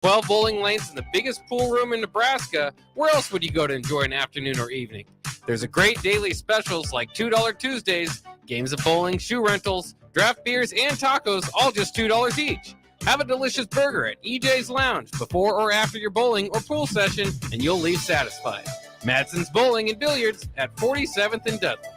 12 bowling lanes and the biggest pool room in Nebraska. Where else would you go to enjoy an afternoon or evening? There's a great daily specials like $2 Tuesdays, games of bowling, shoe rentals, draft beers, and tacos, all just $2 each. Have a delicious burger at EJ's Lounge before or after your bowling or pool session, and you'll leave satisfied. Madsen's Bowling and Billiards at 47th and Dudley.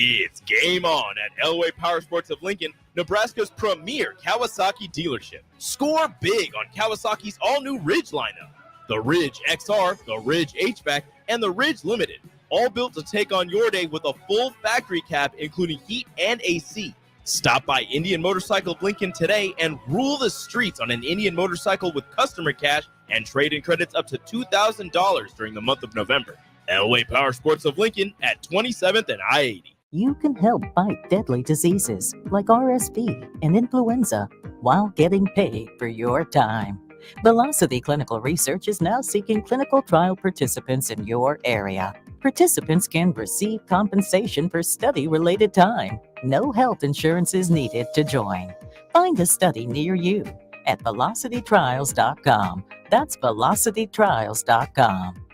It's game on at Elway Power Sports of Lincoln, Nebraska's premier Kawasaki dealership. Score big on Kawasaki's all-new Ridge lineup. The Ridge XR, the Ridge HVAC, and the Ridge Limited. All built to take on your day with a full factory cab, including heat and AC. Stop by Indian Motorcycle of Lincoln today and rule the streets on an Indian motorcycle with customer cash and trade-in credits up to $2,000 during the month of November. Elway Power Sports of Lincoln at 27th and I-80. You can help fight deadly diseases like RSV and influenza while getting paid for your time. Velocity Clinical Research is now seeking clinical trial participants in your area. Participants can receive compensation for study-related time. No health insurance is needed to join. Find a study near you at velocitytrials.com. That's velocitytrials.com.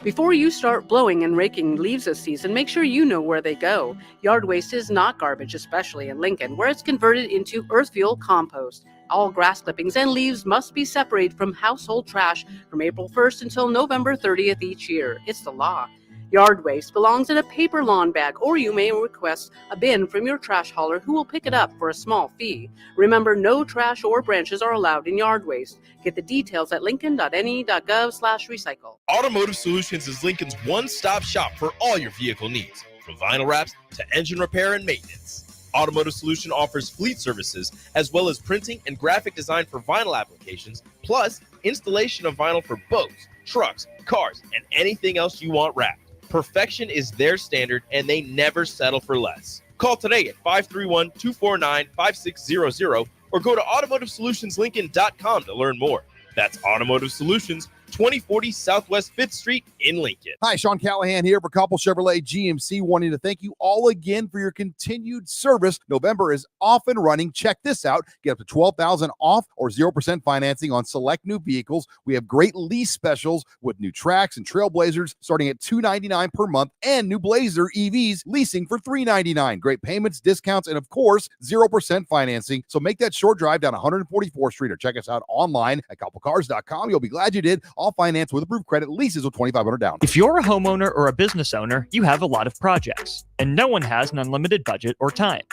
Before you start blowing and raking leaves this season, make sure you know where they go. Yard waste is not garbage, especially in Lincoln, where it's converted into earth fuel compost. All grass clippings and leaves must be separated from household trash from April 1st until November 30th each year. It's the law. Yard waste belongs in a paper lawn bag, or you may request a bin from your trash hauler who will pick it up for a small fee. Remember, no trash or branches are allowed in yard waste. Get the details at lincoln.ne.gov/recycle. Automotive Solutions is Lincoln's one-stop shop for all your vehicle needs, from vinyl wraps to engine repair and maintenance. Automotive Solution offers fleet services as well as printing and graphic design for vinyl applications, plus installation of vinyl for boats, trucks, cars, and anything else you want wrapped. Perfection is their standard, and they never settle for less. Call today at 531-249-5600 or go to automotivesolutionslincoln.com to learn more. That's Automotive Solutions, 2040 Southwest 5th Street in Lincoln. Hi, Sean Callahan here for Koppel Chevrolet GMC, wanting to thank you all again for your continued service. November is off and running. Check this out. Get up to $12,000 off or 0% financing on select new vehicles. We have great lease specials with new Trax and Trailblazers starting at $299 per month, and new Blazer EVs leasing for $399. Great payments, discounts, and of course, 0% financing. So make that short drive down 144th Street or check us out online at koppelcars.com. You'll be glad you did. All finance with approved credit, leases with $2,500 down. If you're a homeowner or a business owner, you have a lot of projects, and no one has an unlimited budget or time.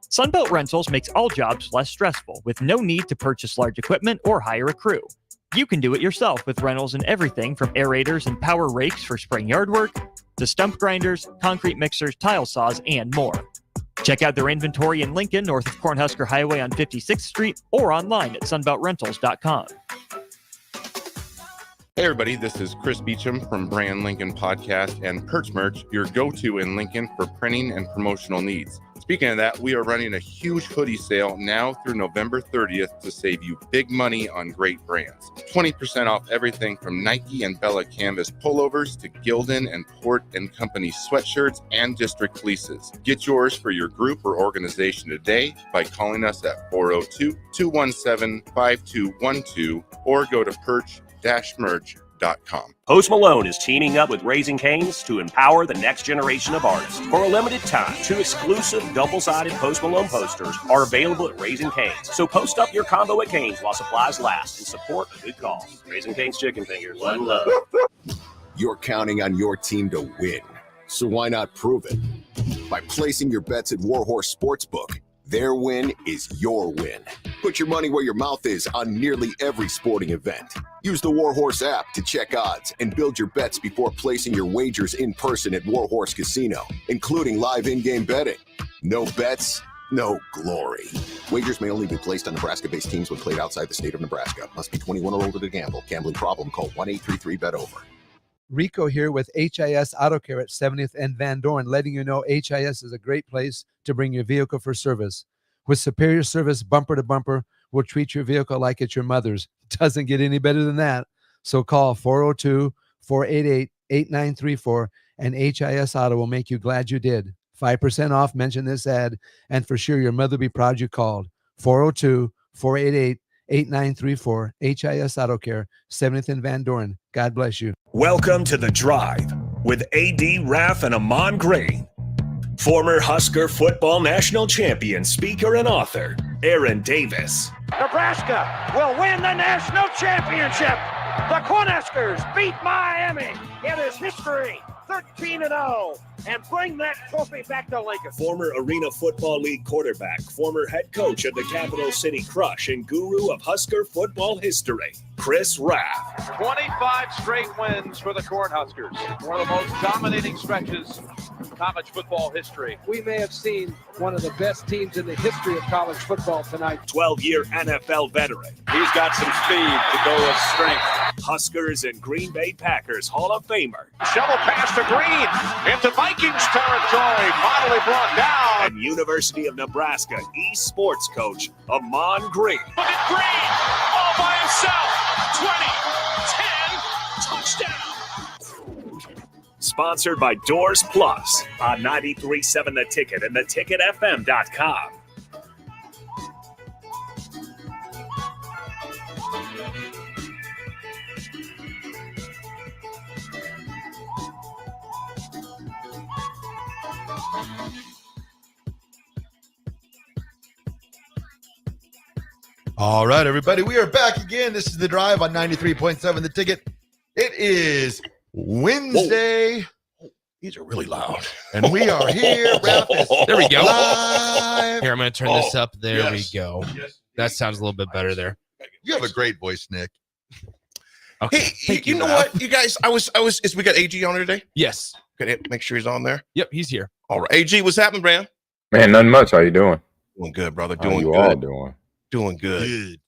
Sunbelt Rentals makes all jobs less stressful with no need to purchase large equipment or hire a crew. You can do it yourself with rentals and everything from aerators and power rakes for spring yard work to stump grinders, concrete mixers, tile saws, and more. Check out their inventory in Lincoln, north of Cornhusker Highway on 56th Street, or online at sunbeltrentals.com. Hey everybody, this is Chris Beecham from Brand Lincoln Podcast and Perch Merch, your go-to in Lincoln for printing and promotional needs. Speaking of that, we are running a huge hoodie sale now through November 30th to save you big money on great brands. 20% off everything from Nike and Bella Canvas pullovers to Gildan and Port & Company sweatshirts and district fleeces. Get yours for your group or organization today by calling us at 402-217-5212 or go to perch-merch.com. Post Malone is teaming up with Raising Cane's to empower the next generation of artists. For a limited time, 2 exclusive double-sided Post Malone posters are available at Raising Cane's. So post up your combo at Cane's while supplies last and support a good cause. Raising Cane's Chicken Fingers. One love. You're counting on your team to win, so why not prove it? By placing your bets at Warhorse Sportsbook. Their win is your win. Put your money where your mouth is on nearly every sporting event. Use the Warhorse app to check odds and build your bets before placing your wagers in person at Warhorse Casino, including live in-game betting. No bets, no glory. Wagers may only be placed on Nebraska-based teams when played outside the state of Nebraska. Must be 21 or older to gamble. Gambling problem? Call 1-833-BET-OVER. Rico here with HIS Auto Care at 70th and Van Dorn, letting you know HIS is a great place to bring your vehicle for service. With superior service bumper to bumper, we'll treat your vehicle like it's your mother's. Doesn't get any better than that. So call 402-488-8934 and HIS Auto will make you glad you did. 5% off. Mention this ad, and for sure your mother will be proud you called. 402-488-8934. HIS Auto Care, 70th and Van Doren. God bless you. Welcome to The Drive with AD Raff and Ahman Green. Former Husker football national champion, speaker, and author, Aaron Davis. Nebraska will win the national championship. The Cornhuskers beat Miami. It is history, 13-0, and bring that trophy back to Lincoln. Former Arena Football League quarterback, former head coach of the Capital City Crush, and guru of Husker football history, Chris Raff. 25 straight wins for the Cornhuskers. One of the most dominating stretches in college football history. We may have seen one of the best teams in the history of college football tonight. 12-year NFL veteran. He's got some speed to go with strength. Huskers and Green Bay Packers Hall of Famer. Shovel pass to Green into Vikings territory. Finally brought down. And University of Nebraska eSports coach, Ahman Green. Look at Green all by himself. 20, 10, touchdown. Sponsored by Doors Plus on 93.7 The Ticket and theticketfm.com. All right, everybody, we are back again. This is The Drive on 93.7 The Ticket. It is Wednesday. Whoa. These are really loud. And we are here. Raff is there we go. live. Here, I'm going to turn this up. There we go. That sounds a little bit better there. You have a great voice, Nick. Okay. Hey, you know what, you guys? We got AG on there today? Yes. Okay, make sure he's on there. Yep, he's here. All right. AG, what's happening, man? Man, nothing much. How you doing? Doing good, brother. How Doing you good. all doing? Doing good.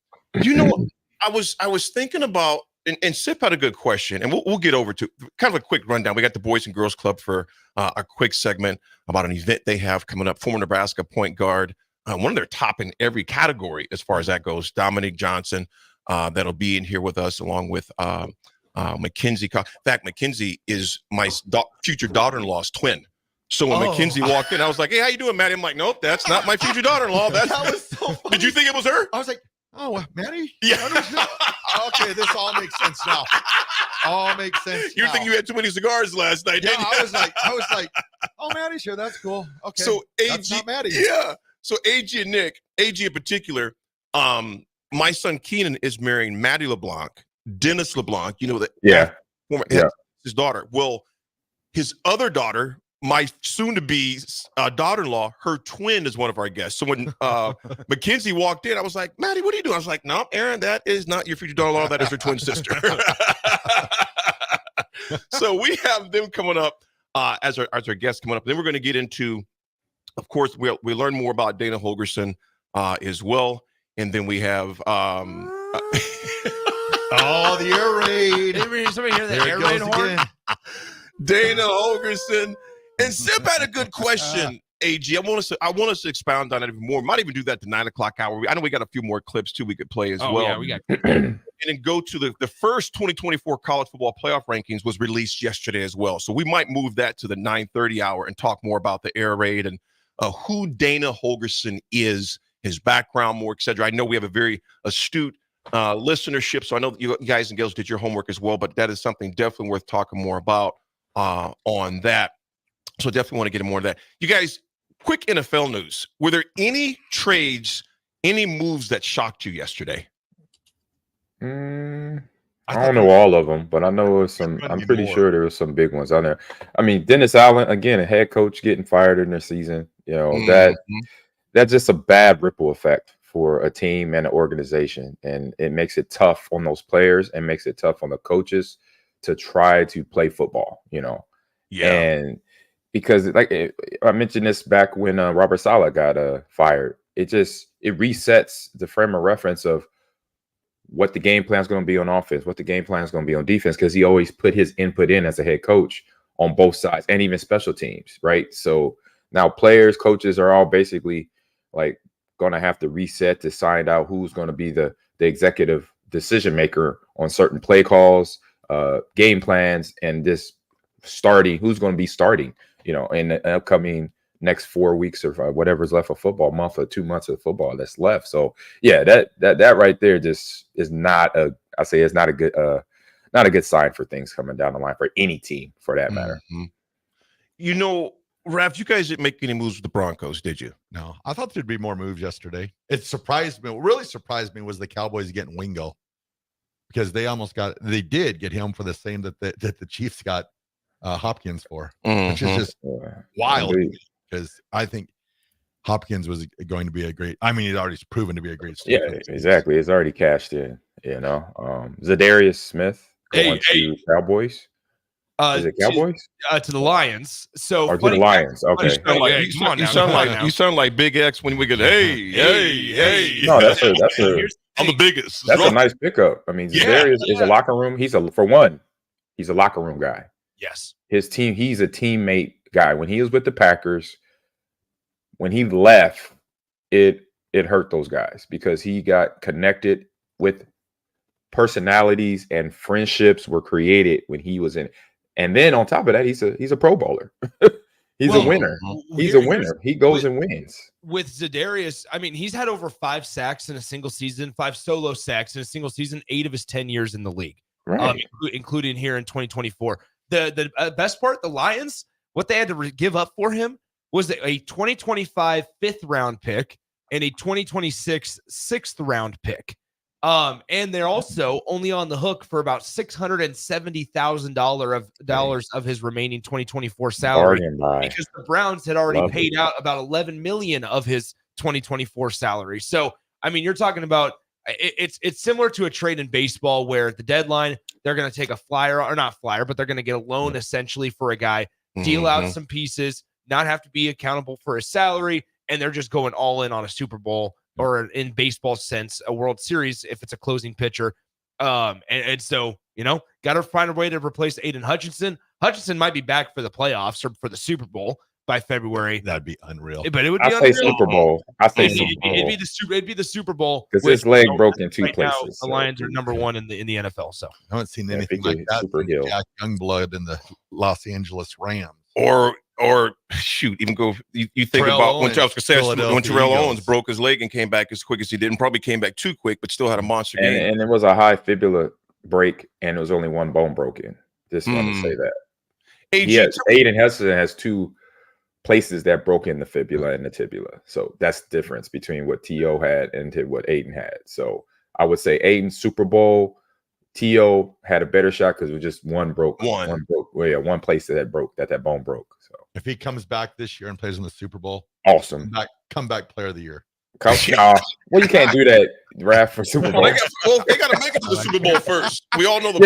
You know what? I was thinking about, and Sip had a good question, and we'll get over to kind of a quick rundown. We got the Boys and Girls Club for a quick segment about an event they have coming up. Former Nebraska point guard, one of their top in every category as far as that goes, Dominic Johnson, that'll be in here with us along with Mackenzie. In fact, Mackenzie is my future daughter-in-law's twin. So when Mackenzie walked in, I was like, "Hey, how you doing, Maddie?" I'm like, "Nope, that's not my future daughter-in-law." That was so funny. Did you think it was her? I was like, "Oh, Maddie." Yeah. Okay, this all makes sense now. All makes sense. You're thinking you had too many cigars last night, Yeah, didn't you? I was like, "Oh, Maddie, sure, that's cool." Okay, So that's not Maddie. Yeah. So AG and Nick, AG in particular, my son Keenan is marrying Maddie LeBlanc, Dennis LeBlanc. You know that? Yeah. His daughter. Well, his other daughter, my soon-to-be daughter-in-law, her twin is one of our guests. So when Mackenzie walked in, I was like, "Maddie, what are you doing?" I was like, "No, Aaron, that is not your future daughter-in-law. That is her twin sister." So we have them coming up as our guests coming up. Then we're going to get into, of course, we learn more about Dana Holgerson as well, and then we have. The air raid. Somebody hear the There air it raid goes horn? again. Dana Holgerson. And Sip had a good question, AG. I want us to expound on it even more. Might even do that at the 9 o'clock hour. I know we got a few more clips too we could play as well. Yeah, we got. And then go to the first 2024 college football playoff rankings was released yesterday as well. So we might move that to the 9:30 hour and talk more about the air raid and who Dana Holgerson is, his background, more, etc. I know we have a very astute listenership, so I know that you guys and girls did your homework as well, but that is something definitely worth talking more about on that. So definitely want to get more of that. You guys, quick NFL news. Were there any trades, any moves that shocked you yesterday? I don't know all of them, but I know it was some. I'm pretty sure there was some big ones on there. I mean, Dennis Allen, again, a head coach getting fired in their season. You know, that's just a bad ripple effect for a team and an organization, and it makes it tough on those players and makes it tough on the coaches to try to play football. You know, and because like I mentioned this back when Robert Saleh got fired, it resets the frame of reference of what the game plan is going to be on offense, what the game plan is going to be on defense, because he always put his input in as a head coach on both sides and even special teams, right? So now players, coaches are all basically like going to have to reset to find out who's going to be the executive decision maker on certain play calls, game plans, and this starting, who's going to be starting, you know, in the upcoming next 4 weeks or whatever's left of football, month or 2 months of football that's left. So yeah, that right there just is not it's not a good sign for things coming down the line for any team for that matter. Raff, you guys didn't make any moves with the Broncos, did you? No, I thought there'd be more moves yesterday. It surprised me. What really surprised me was the Cowboys getting Wingo, because they did get him for the same that the Chiefs got Hopkins for, which is just wild, because I think Hopkins was going to be a great. I mean, he's already proven to be a great. Yeah, exactly. It's already cashed in. Zadarius Smith going to Cowboys. Is it Cowboys? To the Lions. So or to the Lions. Okay. You sound like Big X when we get hey. No, that's a I'm the biggest. That's a nice pickup. I mean, Zadarius is a locker room. He's a locker room guy. Yes. His team, he's a teammate guy. When he was with the Packers, when he left, it hurt those guys because he got connected with personalities and friendships were created when he was in. And then on top of that, he's a Pro Bowler. He's a winner. He's a winner. He goes and wins. With Zadarius, I mean, he's had over 5 sacks in a single season, 5 solo sacks in a single season, 8 of his 10 years in the league, right? Including here in 2024. The best part, the Lions, what they had to give up for him was a 2025 5th-round pick and a 2026 6th-round pick. And they're also only on the hook for about $670,000 of his remaining 2024 salary because the Browns had already paid out about $11 million of his 2024 salary. So, I mean, you're talking about it's similar to a trade in baseball where at the deadline they're going to take a flyer or not flyer, but they're going to get a loan essentially for a guy, deal out some pieces, not have to be accountable for his salary, and they're just going all in on a Super Bowl. Or in baseball sense, a World Series if it's a closing pitcher. And so, got to find a way to replace Aiden Hutchinson. Hutchinson might be back for the playoffs or for the Super Bowl by February. That'd be unreal. But it would be unreal. Say Super Bowl. It'd be the Super Bowl. Because his leg broke in 2 places. Now, the Lions are number 1 in the NFL. So I haven't seen anything like that from Jack Youngblood in the Los Angeles Rams. Or shoot, even go. You think Terrell about Owens, when Terrell Owens broke his leg and came back as quick as he did, and probably came back too quick, but still had a monster game. And it was a high fibula break, and it was only 1 bone broken. Just want to say that. Aiden Hudson has 2 places that broke in the fibula and the tibula. So that's the difference between what T.O. had and what Aiden had. So I would say Aiden Super Bowl. T.O. had a better shot because it was just one broke. One broke. Well, yeah, one place that broke, that bone broke. So if he comes back this year and plays in the Super Bowl, awesome. Comeback player of the year. Well, you can't do that, Raff, for Super Bowl. They got to make it to the Super Bowl first. We all know the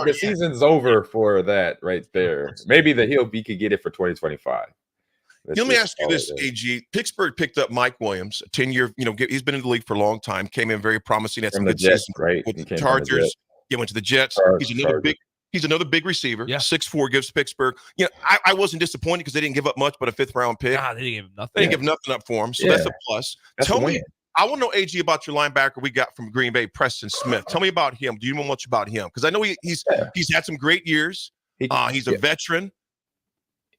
the season's over for that right there. Maybe he could get it for 2025. Let me ask you this, AG. Pittsburgh picked up Mike Williams, a 10-year, he's been in the league for a long time, came in very promising. Had some good Jets, season right? with the Chargers. He went to the Jets. He's another big receiver. Yeah. 6'4", gives Pittsburgh. I wasn't disappointed because they didn't give up much, but a 5th-round pick. They didn't give nothing. They didn't give nothing up for him, so that's a plus. Tell me, I want to know, AG, about your linebacker we got from Green Bay, Preston Smith. Tell me about him. Do you know much about him? Because I know he's had some great years. He's a veteran.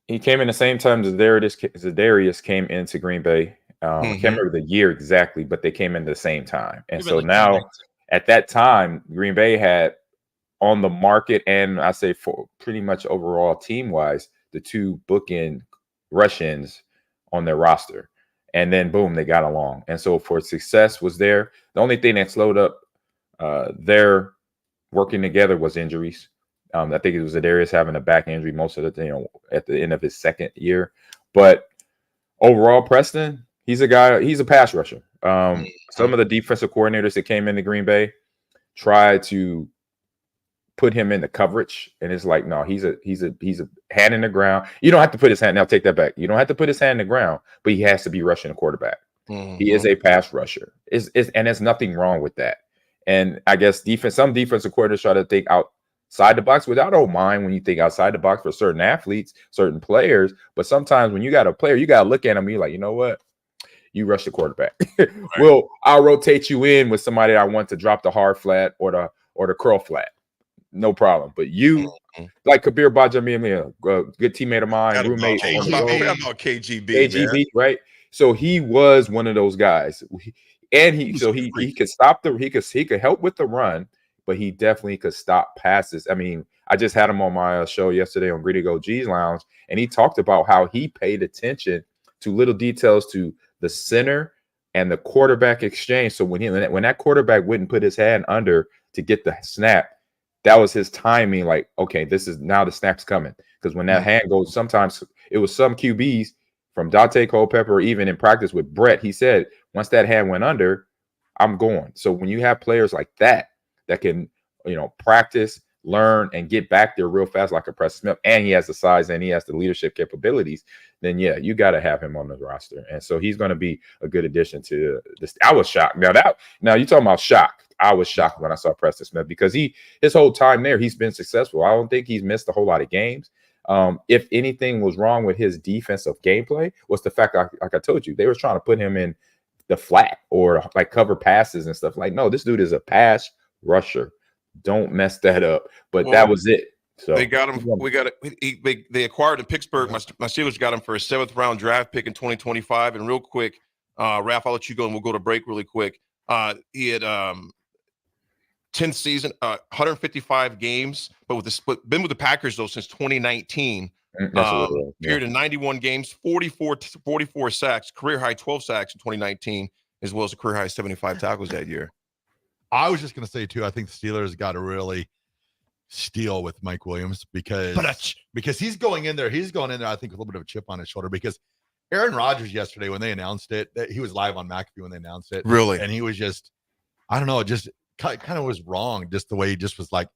He came in the same time as Zadarius came into Green Bay. I can't remember the year exactly, but they came in the same time. And so now, at that time, Green Bay had on the market, and I say for pretty much overall team-wise, the 2 bookend rush-ins on their roster. And then, boom, they got along. And so for success was there. The only thing that slowed up their working together was injuries. I think it was Zadarius having a back injury most of the at the end of his 2nd year. But overall, Preston, he's a pass rusher. Some of the defensive coordinators that came into Green Bay tried to put him into coverage, and it's like, no, he's a hand in the ground. You don't have to put his hand. Now take that back. You don't have to put his hand in the ground, but he has to be rushing the quarterback. He is a pass rusher. And there's nothing wrong with that. And I guess some defensive coordinators try to think outside the box, which I don't mind when you think outside the box for certain athletes, certain players. But sometimes when you got a player, you got to look at him and be like, you know what? You rush the quarterback. I'll rotate you in with somebody I want to drop the hard flat or the curl flat. no problem. But you, like Kabir Bajamia, a good teammate of mine, roommate on the road. About KGB, KGB, man. right? So he was one of those guys, and he could stop he could help with the run, but he definitely could stop passes. I mean, I just had him on my show yesterday on Greedy Go G's Lounge, and he talked about how he paid attention to little details to the center and the quarterback exchange. So when that quarterback wouldn't put his hand under to get the snap, that was his timing. Like, okay, this is now the snap's coming. Because when that hand goes, sometimes it was some QBs from Dante Culpepper, or even in practice with Brett, he said, once that hand went under, I'm going. So when you have players like that can, practice, learn, and get back there real fast like a Preston Smith, and he has the size and he has the leadership capabilities, then yeah, you got to have him on the roster. And so he's going to be a good addition to this. I was shocked. Now you talking about shock. I was shocked when I saw Preston Smith because his whole time there, he's been successful. I don't think he's missed a whole lot of games. If anything was wrong with his defensive gameplay was the fact, like I told you, they were trying to put him in the flat or like cover passes and stuff. Like, no, this dude is a pass rusher. Don't mess that up. But that was it. So they got him. They acquired in Pittsburgh. My Steelers got him for a 7th round draft pick in 2025. And real quick, Raff, I'll let you go and we'll go to break really quick. He had 10th season, 155 games, but been with the Packers though since 2019. Period of 91 games, 44 sacks, career high 12 sacks in 2019, as well as a career high 75 tackles that year. I was just going to say too, I think the Steelers got to really steal with Mike Williams because he's going in there. I think with a little bit of a chip on his shoulder because Aaron Rodgers yesterday when they announced it, he was live on McAfee when they announced it. Really? And he was just, I don't know, just kind of was wrong. Just the way he just was like,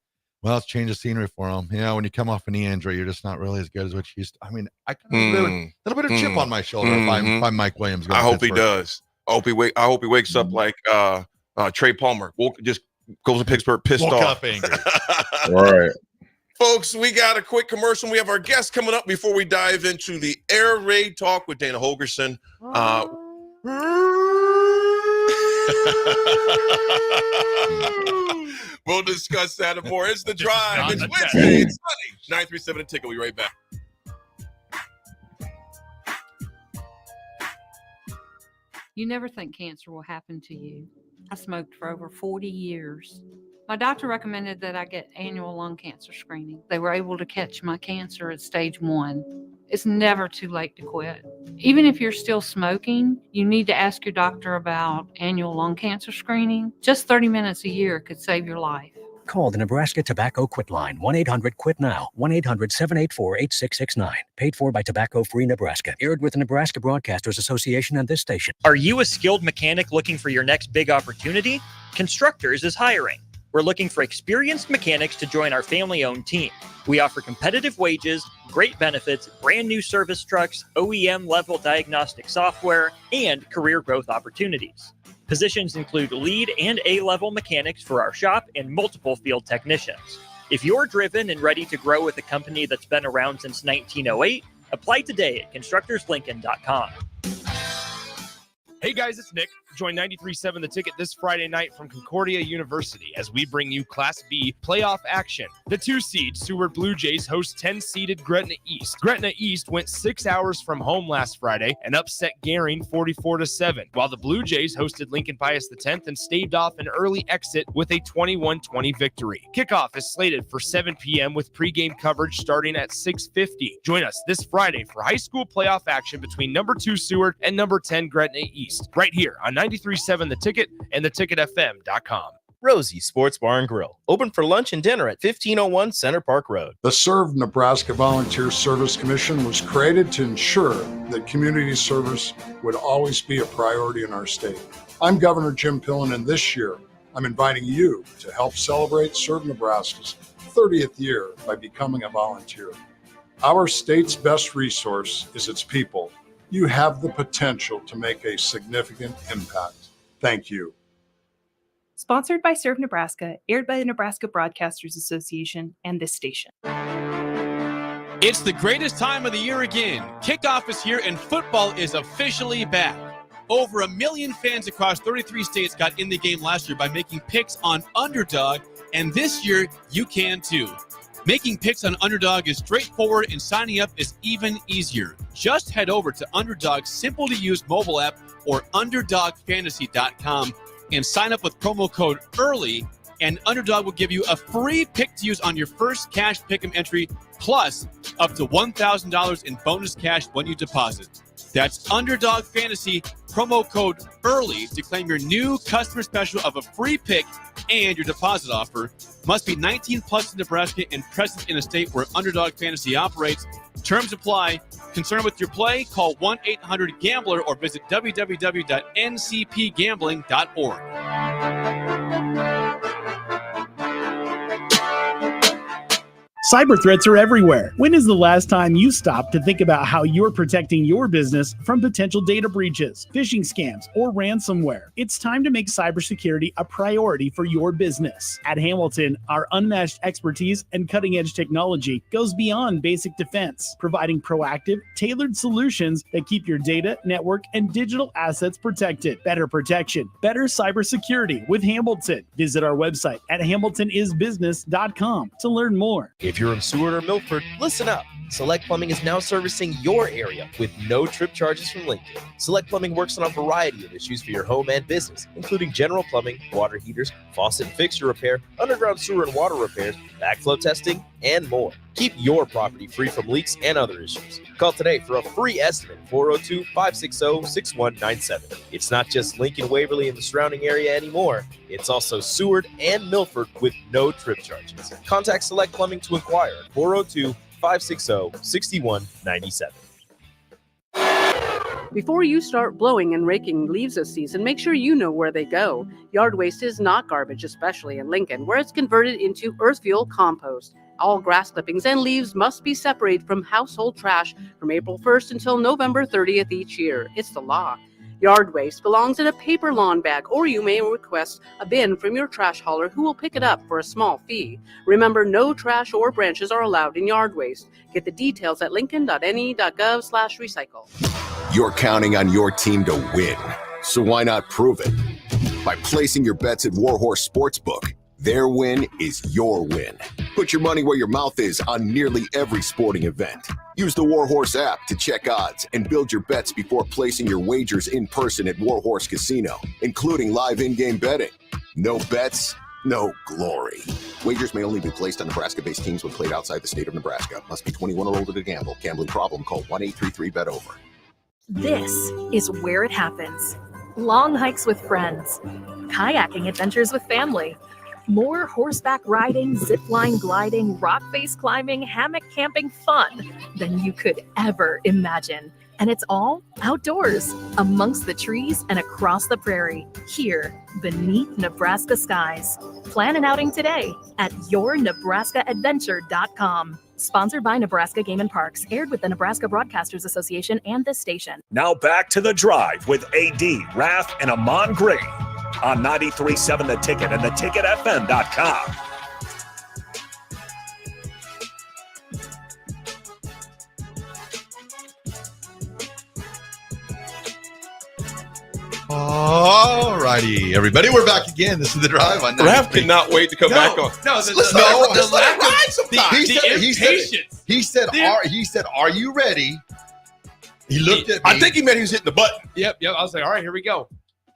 well, let's change the scenery for him. When you come off a knee injury, you're just not really as good as what you used to. I mean, I kind of a little bit of chip on my shoulder if I'm Mike Williams. I hope he does. I hope he wakes up like Trey Palmer. Just goes to Pittsburgh pissed off. Angry. Right. Folks, we got a quick commercial. We have our guest coming up before we dive into the Air Raid Talk with Dana Holgerson. We'll discuss that and more. It's The Drive. It's Wednesday. It's sunny. 937 The Ticket. We'll be right back. You never think cancer will happen to you. I smoked for over 40 years. My doctor recommended that I get annual lung cancer screening. They were able to catch my cancer at stage 1. It's never too late to quit. Even if you're still smoking, you need to ask your doctor about annual lung cancer screening. Just 30 minutes a year could save your life. Call the Nebraska Tobacco Quit Line, 1-800-QUIT-NOW, 1-800-784-8669. Paid for by Tobacco Free Nebraska. Aired with the Nebraska Broadcasters Association and this station. Are you a skilled mechanic looking for your next big opportunity? Constructors is hiring. We're looking for experienced mechanics to join our family-owned team. We offer competitive wages, great benefits, brand new service trucks, OEM-level diagnostic software, and career growth opportunities. Positions include lead and A-level mechanics for our shop and multiple field technicians. If you're driven and ready to grow with a company that's been around since 1908, apply today at constructorslincoln.com. Hey guys, it's Nick. Join 93.7 The Ticket this Friday night from Concordia University as we bring you Class B playoff action. The 2-seed Seward Blue Jays host 10-seeded Gretna East. Gretna East went 6 hours from home last Friday and upset Gering 44-7, while the Blue Jays hosted Lincoln Pius X and staved off an early exit with a 21-20 victory. Kickoff is slated for 7 p.m. with pregame coverage starting at 6:50. Join us this Friday for high school playoff action between number 2 Seward and number 10 Gretna East, right here on 93.7 The Ticket and theticketfm.com. Rosie's Sports Bar and Grill, open for lunch and dinner at 1501 Center Park Road. The Serve Nebraska Volunteer Service Commission was created to ensure that community service would always be a priority in our state. I'm Governor Jim Pillen, and this year I'm inviting you to help celebrate Serve Nebraska's 30th year by becoming a volunteer. Our state's best resource is its people. You have the potential to make a significant impact. Thank you. Sponsored by Serve Nebraska, aired by the Nebraska Broadcasters Association and this station. It's the greatest time of the year again. Kickoff is here and football is officially back. Over 1 million fans across 33 states got in the game last year by making picks on Underdog And this year, you can too. Making picks on Underdog is straightforward and signing up is even easier. Just head over to Underdog's simple-to-use mobile app or UnderdogFantasy.com and sign up with promo code EARLY, and Underdog will give you a free pick to use on your first cash pick'em entry, plus up to $1,000 in bonus cash when you deposit. That's Underdog Fantasy, promo code EARLY to claim your new customer special of a free pick and your deposit offer. Must be 19 plus in Nebraska and present in a state where Underdog Fantasy operates. Terms apply. Concerned with your play? Call 1-800-GAMBLER or visit www.ncpgambling.org. Cyber threats are everywhere. When is the last time you stopped to think about how you're protecting your business from potential data breaches, phishing scams, or ransomware? It's time to make cybersecurity a priority for your business. At Hamilton, our unmatched expertise and cutting-edge technology goes beyond basic defense, providing proactive, tailored solutions that keep your data, network, and digital assets protected. Better protection, better cybersecurity with Hamilton. Visit our website at hamiltonisbusiness.com to learn more. If you're in Seward or Milford, listen up. Select Plumbing is now servicing your area with no trip charges from Lincoln. Select Plumbing works on a variety of issues for your home and business, including general plumbing, water heaters, faucet and fixture repair, underground sewer and water repairs, backflow testing, and more. Keep your property free from leaks and other issues. Call today for a free estimate, 402-560-6197. It's not just Lincoln, Waverly, and the surrounding area anymore. It's also Seward and Milford with no trip charges. Contact Select Plumbing to inquire at 402-560-6197. Before you start blowing and raking leaves this season, make sure you know where they go. Yard waste is not garbage, especially in Lincoln, where it's converted into earth fuel compost. All grass clippings and leaves must be separated from household trash from April 1st until November 30th each year. It's the law. Yard waste belongs in a paper lawn bag, or you may request a bin from your trash hauler who will pick it up for a small fee. Remember, no trash or branches are allowed in yard waste. Get the details at lincoln.ne.gov/recycle. You're counting on your team to win, so why not prove it? By placing your bets at Warhorse Sportsbook. Their win is your win. Put your money where your mouth is on nearly every sporting event. Use the Warhorse app to check odds and build your bets before placing your wagers in person at Warhorse Casino, including live in-game betting. No bets, no glory. Wagers may only be placed on Nebraska-based teams when played outside the state of Nebraska. Must be 21 or older to gamble. Gambling problem? Call 1-833-BET-OVER. This is where it happens. Long hikes with friends, kayaking adventures with family, more horseback riding, zipline gliding, rock face climbing, hammock camping fun than you could ever imagine. And it's all outdoors, amongst the trees and across the prairie, here beneath Nebraska skies. Plan an outing today at yournebraskaadventure.com. Sponsored by Nebraska Game and Parks, aired with the Nebraska Broadcasters Association and this station. Now back to The Drive with AD, Raff, and Ahman Gray on 93.7 The Ticket and theticketfm.com. All righty, everybody, we're back again. This is The Drive on Raff cannot wait to come back on. He said, are you ready? He looked at me. I think he meant he was hitting the button. Yep. I was like, all right, here we go.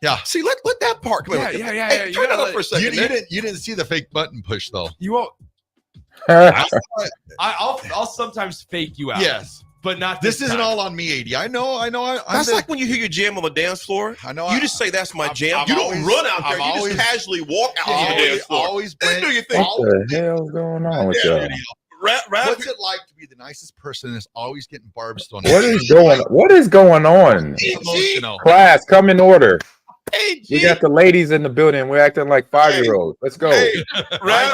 Yeah. See, let that part come in. Yeah. You turn it up for a second. You didn't see the fake button push though. You won't. I'll sometimes fake you out. Yes. But not this isn't all on me, AD. I know. That's like when you hear your jam on the dance floor. I know. You just say that's my jam. You don't run out there. You just casually walk out on the dance floor. Always do your thing. What the hell's going on with y'all? What's it like to be the nicest person that's always getting barbs thrown? What is going on? Class, come in order. Hey, we got the ladies in the building. We're acting like 5-year-olds. Let's go. Hey, Raff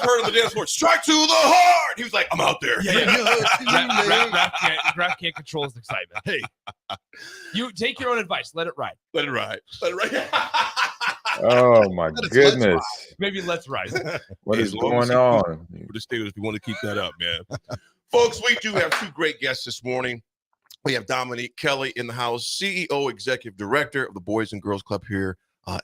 heard on the dance floor, strike to the heart. He was like, I'm out there. Raff can't control his excitement. Hey, you take your own advice. Let it ride. Let it ride. Oh, my goodness. Maybe let's ride. What is going on? For the Steelers, we want to keep that up, man. Folks, we do have two great guests this morning. We have Dominique Kelly in the house, CEO, Executive Director of the Boys and Girls Club here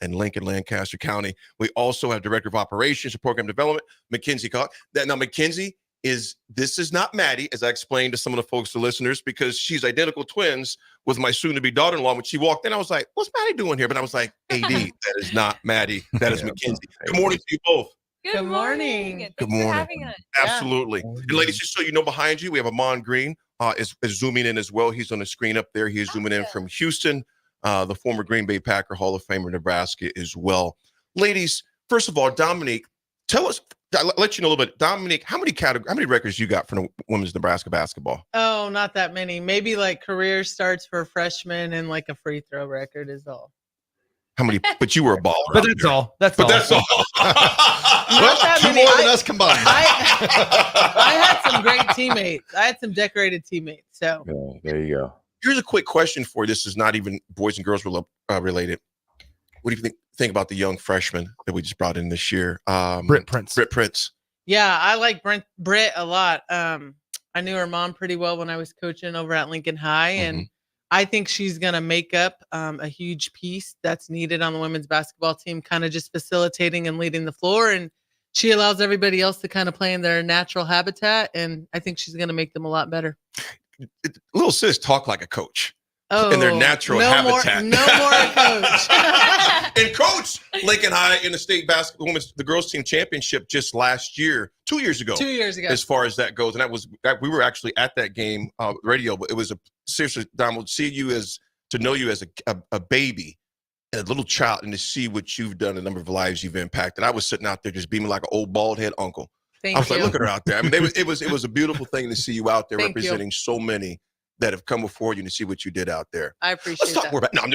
in Lincoln, Lancaster County. We also have Director of Operations and Program Development, Mackenzie Cock. Now, Mackenzie this is not Maddie, as I explained to some of the folks, the listeners, because she's identical twins with my soon-to-be daughter-in-law. When she walked in, I was like, what's Maddie doing here? But I was like, AD, that is not Maddie. That is Mackenzie. Good morning to you both. Good morning. Good morning. Absolutely. And ladies, just so you know, behind you, we have Ahman Green is zooming in as well. He's on the screen up there. He is zooming in from Houston, the former Green Bay Packer Hall of Famer, Nebraska as well. Ladies, first of all, Dominique, tell us, I'll let you know a little bit. Dominique, how many records you got for the women's Nebraska basketball? Oh, not that many. Maybe like career starts for freshmen and like a free throw record is all. How many? But you were a baller. But that's all. That's all. That's all. Well, two more than us combined. I had some great teammates. I had some decorated teammates. So there you go. Here's a quick question for you. This is not even boys and girls related. What do you think about the young freshman that we just brought in this year? Britt Prince. yeah, I like Britt a lot. I knew her mom pretty well when I was coaching over at Lincoln High, and I think she's going to make up a huge piece that's needed on the women's basketball team, kind of just facilitating and leading the floor. And she allows everybody else to kind of play in their natural habitat. And I think she's going to make them a lot better. Little sis talk like a coach in their natural habitat. No more coach. And coach Lincoln High in the state basketball the girls team championship just last year, 2 years ago. 2 years ago. As far as that goes. And we were actually at that game, radio, but it was seriously, Don, we'll to know you as a baby, a little child, and to see what you've done, the number of lives you've impacted. I was sitting out there just beaming like an old bald head uncle. I was like, look at her out there. I mean, it was a beautiful thing to see you out there representing so many that have come before you and to see what you did out there. I appreciate Let's talk more about. No,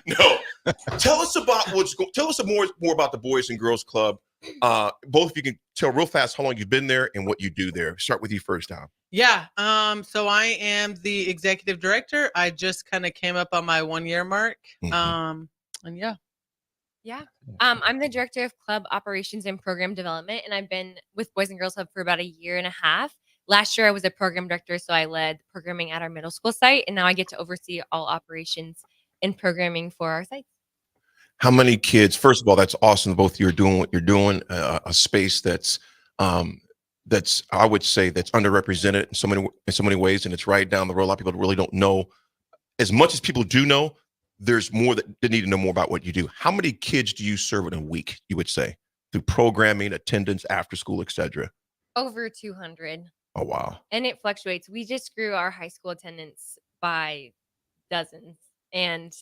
no. Tell us more about the Boys and Girls Club. Both of you can tell real fast how long you've been there and what you do there. Start with you first, Tom. Yeah. So I am the executive director. I just kind of came up on my 1 year mark. And yeah. Yeah. I'm the director of club operations and program development, and I've been with Boys and Girls Club for about 1.5 years. Last year I was a program director, so I led programming at our middle school site, and now I get to oversee all operations and programming for our site. How many kids? First of all, that's awesome. Both of you are doing what you're doing. A space that's I would say that's underrepresented in so many ways, and it's right down the road. A lot of people really don't know. As much as people do know, there's more that they need to know more about what you do. How many kids do you serve in a week? You would say through programming, attendance, after school, etc. Over 200. Oh wow! And it fluctuates. We just grew our high school attendance by dozens, and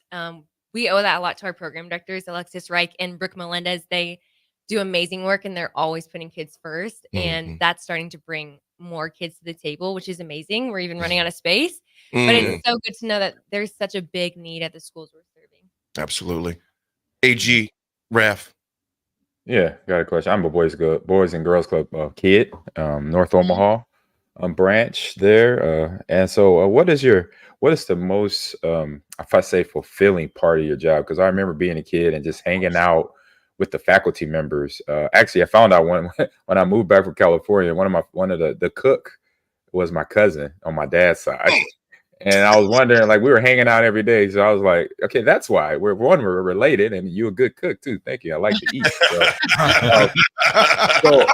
we owe that a lot to our program directors, Alexis Reich and Brooke Melendez. They do amazing work, and they're always putting kids first, and that's starting to bring more kids to the table, which is amazing. We're even running out of space, but it's so good to know that there's such a big need at the schools we're serving. Absolutely. AG, Raff. Yeah, got a question. I'm a Boys and Girls Club kid, North Omaha branch there. And so what is the most, if I say, fulfilling part of your job? Because I remember being a kid and just hanging out with the faculty members. Actually, I found out when I moved back from California, one of the cook was my cousin on my dad's side. And I was wondering, like, we were hanging out every day. So I was like, okay, that's why we're related, and you're a good cook too. Thank you. I like to eat. So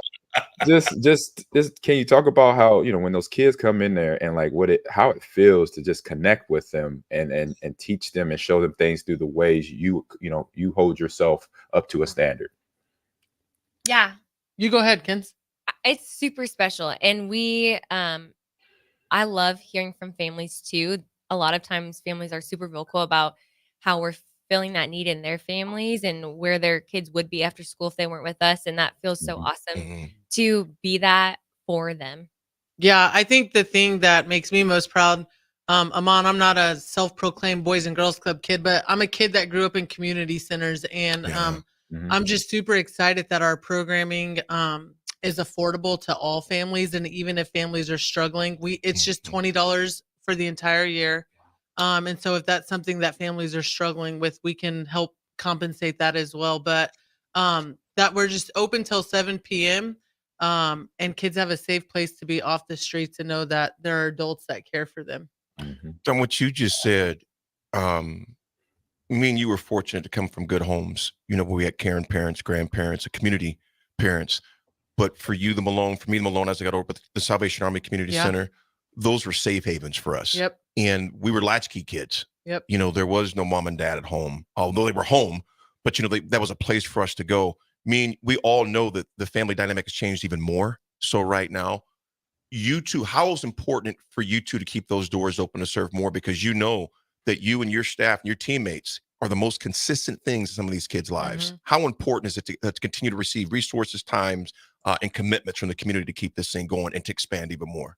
just can you talk about how, when those kids come in there and like how it feels to just connect with them and teach them and show them things through the ways you hold yourself up to a standard? Yeah. You go ahead, Kens. It's super special. And I love hearing from families too. A lot of times families are super vocal about how we're filling that need in their families and where their kids would be after school if they weren't with us. And that feels so awesome to be that for them. Yeah, I think the thing that makes me most proud, Ahman, I'm not a self-proclaimed Boys and Girls Club kid, but I'm a kid that grew up in community centers. And I'm just super excited that our programming is affordable to all families. And even if families are struggling, it's just $20 for the entire year. And so if that's something that families are struggling with, we can help compensate that as well. But that we're just open till 7 p.m. And kids have a safe place to be off the streets and know that there are adults that care for them. From what you just said, me and you were fortunate to come from good homes, where we had caring parents, grandparents, community parents. But for you, for me, the Malone, as I got over with the Salvation Army Community Center, those were safe havens for us. Yep. And we were latchkey kids. Yep. There was no mom and dad at home, although they were home, but that was a place for us to go. We all know that the family dynamic has changed even more. So right now, you two, how is it important for you two to keep those doors open to serve more? Because that you and your staff and your teammates are the most consistent things in some of these kids' lives. Mm-hmm. How important is it to continue to receive resources, times, and commitments from the community to keep this thing going and to expand even more?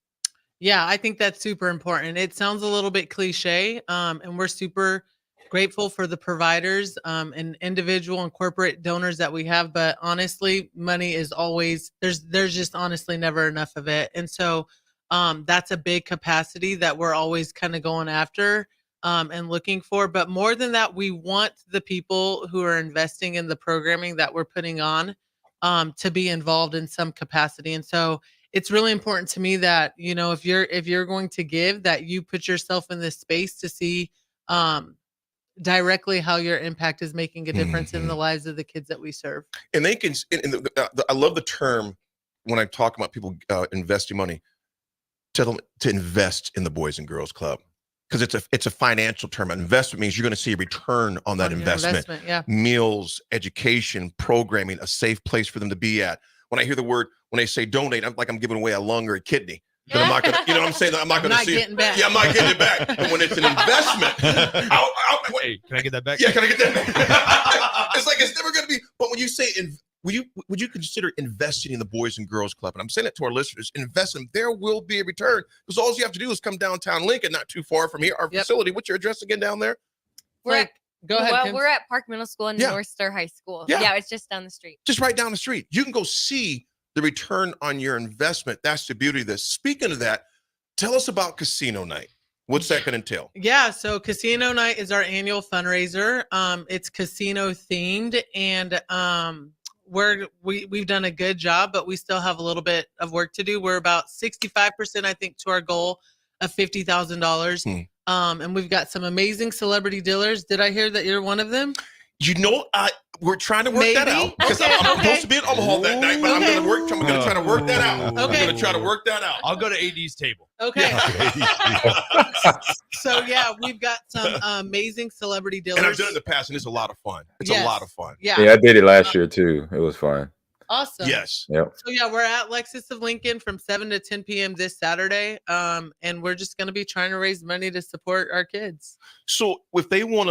Yeah, I think that's super important. It sounds a little bit cliche, and we're super grateful for the providers and individual and corporate donors that we have. But honestly, money is always there's just honestly never enough of it, and so that's a big capacity that we're always kind of going after and looking for. But more than that, we want the people who are investing in the programming that we're putting on to be involved in some capacity, and so. It's really important to me that, if you're going to give, that you put yourself in this space to see directly how your impact is making a difference in the lives of the kids that we serve. And they can, I love the term when I talk about people investing money, tell them to invest in the Boys and Girls Club. Because it's a financial term. Investment means you're going to see a return on that investment. Yeah. Meals, education, programming, a safe place for them to be at. When I hear when they say donate, I'm like I'm giving away a lung or a kidney. But I'm not going to, you know what I'm saying? I'm not going to see it. Back. Yeah, I'm not getting it back. But when it's an investment, hey, can I get that back? Yeah, can I get that back? It's like it's never going to be. But when you say, would you consider investing in the Boys and Girls Club? And I'm saying that to our listeners, invest in them. There will be a return because all you have to do is come downtown Lincoln, not too far from here. Our facility. What's your address again down there? Go ahead. Well, we're at Park Middle School and North Star High School. Yeah, it's just down the street. Just right down the street. You can go see the return on your investment. That's the beauty of this. Speaking of that, tell us about Casino Night. What's that going to entail? Yeah, so Casino Night is our annual fundraiser. It's casino themed, and we've done a good job, but we still have a little bit of work to do. We're about 65%, I think, to our goal of $50,000. And we've got some amazing celebrity dealers. Did I hear that you're one of them? We're trying to work that out because I'm supposed to be in Omaha that night, but I'm going to try to work that out. Okay. I'm going to try to work that out. I'll go to AD's table. Okay. So yeah, we've got some amazing celebrity dealers. And I've done it in the past, and it's a lot of fun. It's a lot of fun. Yeah, I did it last year too. It was fun. Awesome. Yes. Yep. So yeah, we're at Lexus of Lincoln from 7 to 10 p.m. this Saturday, and we're just going to be trying to raise money to support our kids. So if they want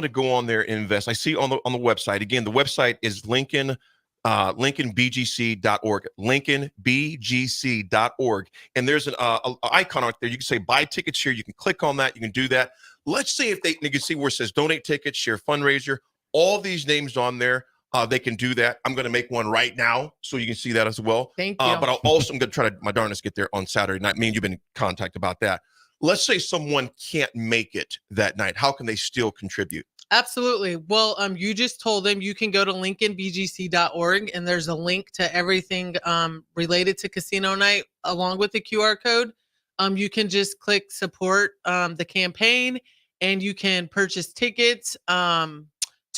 to go on there and invest, I see on the website, again, the website is lincolnbgc.org, lincolnbgc.org. And there's an icon out there. You can say buy tickets here. You can click on that. You can do that. Let's see you can see where it says donate tickets, share fundraiser, all these names on there. They can do that. I'm going to make one right now so you can see that as well. Thank you. But I'm going to try to my darndest get there on Saturday night. Me and you've been in contact about that. Let's say someone can't make it that night. How can they still contribute? Absolutely. Well, you just told them you can go to lincolnbgc.org, and there's a link to everything related to Casino Night along with the QR code. You can just click support the campaign, and you can purchase tickets to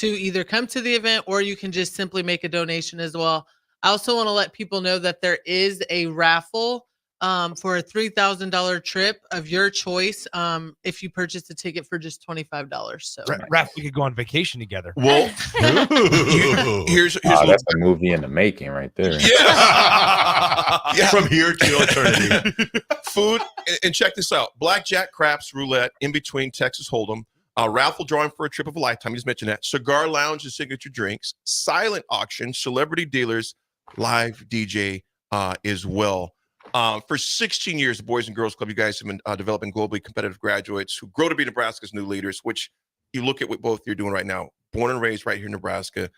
either come to the event, or you can just simply make a donation as well. I also want to let people know that there is a raffle for a $3,000 trip of your choice if you purchase a ticket for just $25. So Raff, we could go on vacation together. Well, here's that's a movie in the making right there. Yeah. From here to eternity. Food, and check this out. Blackjack, craps, roulette, in between Texas Hold'em. Raffle drawing for a trip of a lifetime. You just mentioned that. Cigar lounge and signature drinks. Silent auction, celebrity dealers, live DJ as well. For 16 years, the Boys and Girls Club, you guys have been developing globally competitive graduates who grow to be Nebraska's new leaders, which you look at what both you're doing right now. Born and raised right here in Nebraska,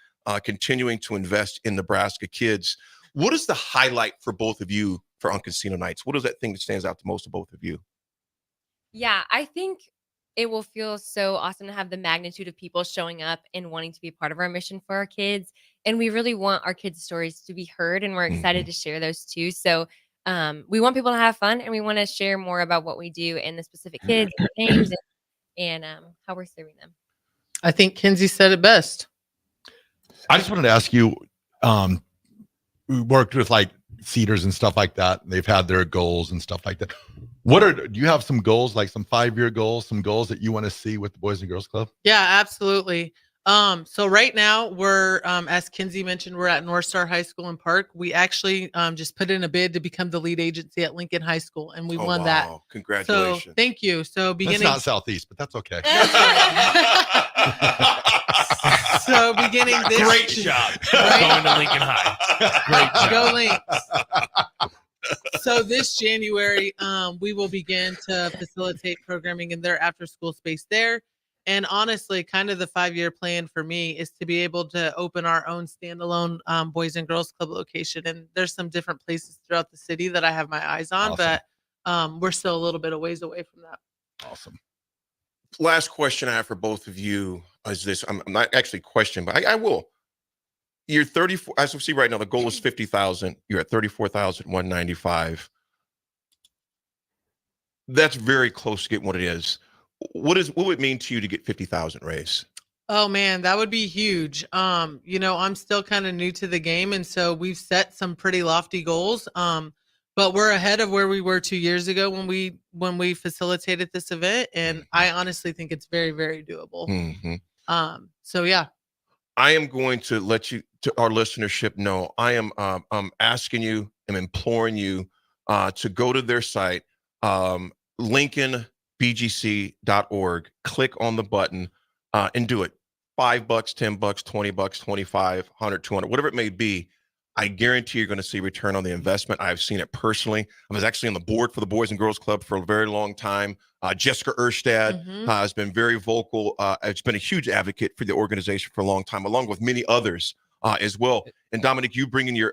continuing to invest in Nebraska kids. What is the highlight for both of you for on Casino Nights? What is that thing that stands out to most of both of you? Yeah, I think it will feel so awesome to have the magnitude of people showing up and wanting to be a part of our mission for our kids. And we really want our kids' stories to be heard, and we're excited to share those too. So we want people to have fun, and we want to share more about what we do and the specific kids and games and how we're serving them. I think Kinsey said it best. I just wanted to ask you, we worked with like Cedars and stuff like that. They've had their goals and stuff like that. Do you have some goals, like some 5-year goals, some goals that you want to see with the Boys and Girls Club? Yeah, absolutely. So right now we're, as Kinsey mentioned, we're at North Star High School in Park. We actually just put in a bid to become the lead agency at Lincoln High School, and we won that. Congratulations. So thank you. So beginning. That's not Southeast, but that's okay. So beginning this. Great job. Going to Lincoln High. Great job. Go Lynx. So this January, we will begin to facilitate programming in their after-school space there. And honestly, kind of the 5-year plan for me is to be able to open our own standalone Boys and Girls Club location. And there's some different places throughout the city that I have my eyes on, but we're still a little bit of ways away from that. Awesome. Last question I have for both of you is this. I'm not actually questioning, but I will. You're 34. As we see right now, the goal is 50,000. You're at 34,195. That's very close to getting what it is. What would it mean to you to get 50,000 raised? Oh man, that would be huge. I'm still kind of new to the game, and so we've set some pretty lofty goals. But we're ahead of where we were 2 years ago when we facilitated this event, and I honestly think it's very, very doable. Mm-hmm. So yeah. I am going to let you, to our listenership, know I am asking you and imploring you to go to their site, LincolnBGC.org, click on the button and do it. $5, $10, $20, 25, 100, 200, whatever it may be. I guarantee you're going to see return on the investment. I've seen it personally. I was actually on the board for the Boys and Girls Club for a very long time. Jessica Erstad has been very vocal. It's been a huge advocate for the organization for a long time, along with many others as well. And Dominic, you bring in your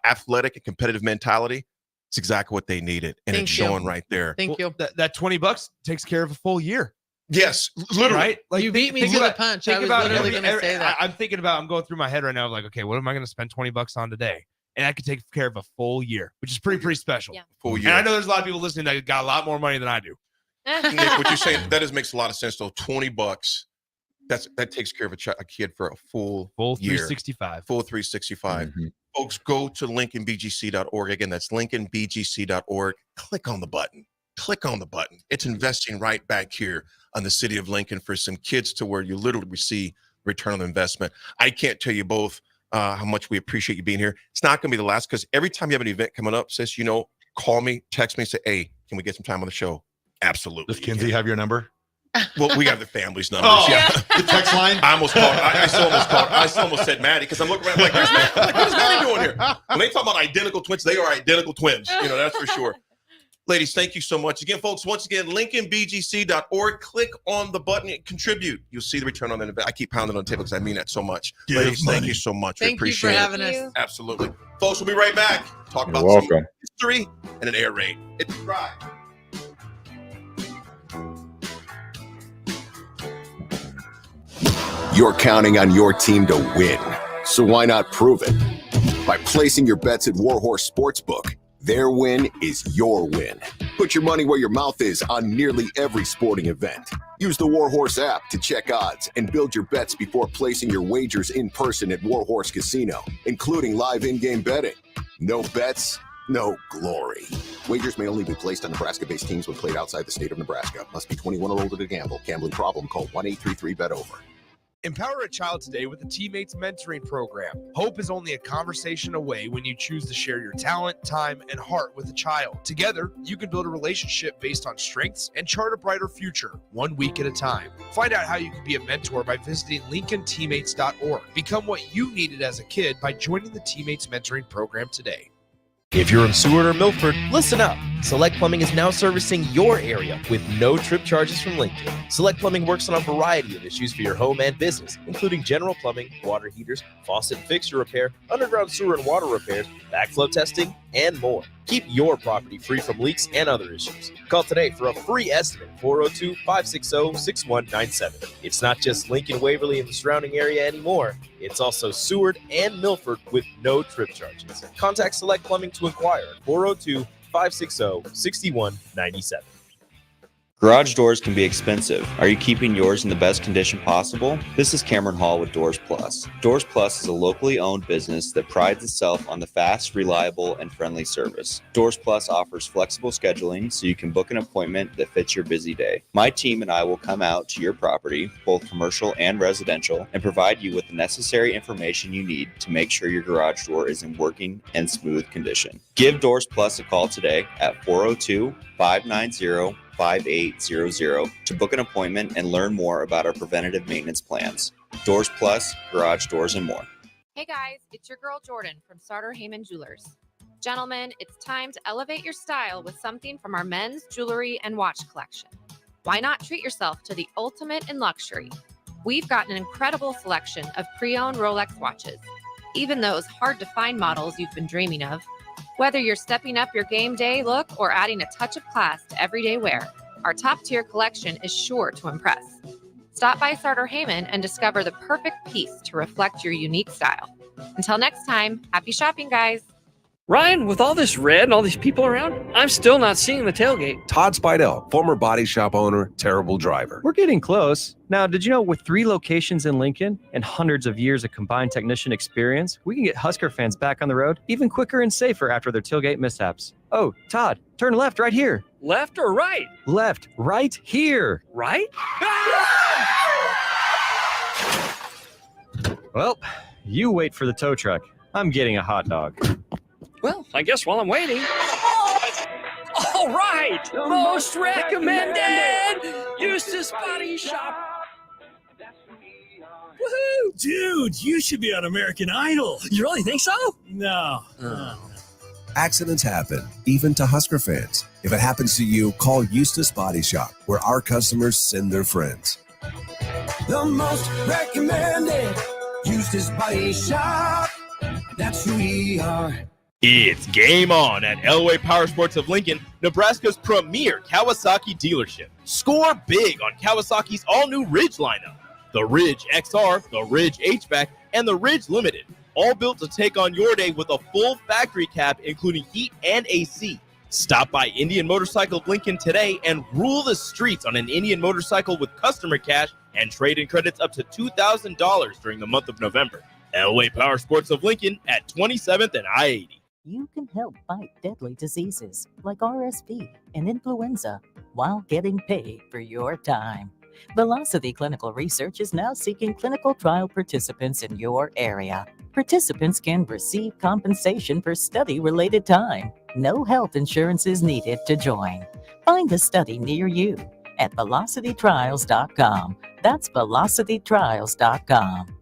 athletic and competitive mentality. It's exactly what they needed, and it's showing right there. Thank you. That $20 takes care of a full year. Yes, literally. Right? Like you beat me to the punch. I was literally going to say that. I'm going through my head right now, like, okay, what am I going to spend $20 on today? And I could take care of a full year, which is pretty special. Yeah. Full year. And I know there's a lot of people listening that got a lot more money than I do. Nick, what you're saying, makes a lot of sense though. $20, that takes care of a kid for a full year. 365. Full 365. Mm-hmm. Folks, go to LincolnBGC.org. Again, that's LincolnBGC.org. Click on the button. It's investing right back here on the city of Lincoln for some kids to where you literally receive return on investment. I can't tell you both how much we appreciate you being here. It's not going to be the last, because every time you have an event coming up, sis, call me, text me, say, hey, can we get some time on the show? Absolutely. Does Kinsey have your number? Well, we have the family's numbers. Oh, yeah. The text line? I almost called. I still almost said Maddie, because I'm looking around like, what's Maddie doing here? When they talk about identical twins, they are identical twins. That's for sure. Ladies, thank you so much. Again, folks, once again, LincolnBGC.org. Click on the button and contribute. You'll see the return on that investment. I keep pounding on the table because I mean that so much. Ladies, thank you so much. Thank you for having us. Absolutely. Folks, we'll be right back. Talk about some history and an air raid. It's right. You're counting on your team to win, so why not prove it? By placing your bets at Warhorse Sportsbook. Their win is your win. Put your money where your mouth is on nearly every sporting event. Use the Warhorse app to check odds and build your bets before placing your wagers in person at Warhorse Casino, including live in-game betting. No bets, no glory. Wagers may only be placed on Nebraska-based teams when played outside the state of Nebraska. Must be 21 or older to gamble. Gambling problem? Call 1-833-BET-OVER. Empower a child today with the Teammates Mentoring Program. Hope is only a conversation away when you choose to share your talent, time, and heart with a child. Together, you can build a relationship based on strengths and chart a brighter future, 1 week at a time. Find out how you can be a mentor by visiting LincolnTeammates.org. Become what you needed as a kid by joining the Teammates Mentoring Program today. If you're in Seward or Milford, listen up. Select Plumbing is now servicing your area with no trip charges from Lincoln. Select Plumbing works on a variety of issues for your home and business, including general plumbing, water heaters, faucet and fixture repair, underground sewer and water repairs, backflow testing, and more. Keep your property free from leaks and other issues. Call today for a free estimate, 402-560-6197. It's not just Lincoln, Waverly, and the surrounding area anymore. It's also Seward and Milford with no trip charges. Contact Select Plumbing to inquire at 402-560-6197. Garage doors can be expensive. Are you keeping yours in the best condition possible? This is Cameron Hall with Doors Plus. Doors Plus is a locally owned business that prides itself on the fast, reliable, and friendly service. Doors Plus offers flexible scheduling so you can book an appointment that fits your busy day. My team and I will come out to your property, both commercial and residential, and provide you with the necessary information you need to make sure your garage door is in working and smooth condition. Give Doors Plus a call today at 402-590-5800 to book an appointment and learn more about our preventative maintenance plans. Doors Plus, garage doors, and more. Hey guys, it's your girl Jordan from Sartor Heyman Jewelers. Gentlemen, it's time to elevate your style with something from our men's jewelry and watch collection. Why not treat yourself to the ultimate in luxury? We've got an incredible selection of pre-owned Rolex watches, even those hard-to-find models you've been dreaming of. Whether you're stepping up your game day look or adding a touch of class to everyday wear, our top-tier collection is sure to impress. Stop by Sartor Heyman and discover the perfect piece to reflect your unique style. Until next time, happy shopping, guys. Ryan, with all this red and all these people around, I'm still not seeing the tailgate. Todd Spidell, former body shop owner, terrible driver. We're getting close. Now, did you know with 3 locations in Lincoln and hundreds of years of combined technician experience, we can get Husker fans back on the road even quicker and safer after their tailgate mishaps? Oh, Todd, turn left right here. Left or right? Left, right here. Right? Well, you wait for the tow truck. I'm getting a hot dog. Well, I guess while I'm waiting. All right! Most recommended! Eustace Body Shop! Woohoo! Dude, you should be on American Idol. You really think so? No. Accidents happen, even to Husker fans. If it happens to you, call Eustace Body Shop, where our customers send their friends. The most recommended Eustace Body Shop. That's who we are. It's game on at Elway Power Sports of Lincoln, Nebraska's premier Kawasaki dealership. Score big on Kawasaki's all-new Ridge lineup. The Ridge XR, the Ridge HVAC, and the Ridge Limited. All built to take on your day with a full factory cab, including heat and AC. Stop by Indian Motorcycle of Lincoln today and rule the streets on an Indian motorcycle with customer cash and trade-in credits up to $2,000 during the month of November. Elway Power Sports of Lincoln at 27th and I-80. You can help fight deadly diseases like RSV and influenza while getting paid for your time. Velocity Clinical Research is now seeking clinical trial participants in your area. Participants can receive compensation for study-related time. No health insurance is needed to join. Find a study near you at velocitytrials.com. That's velocitytrials.com.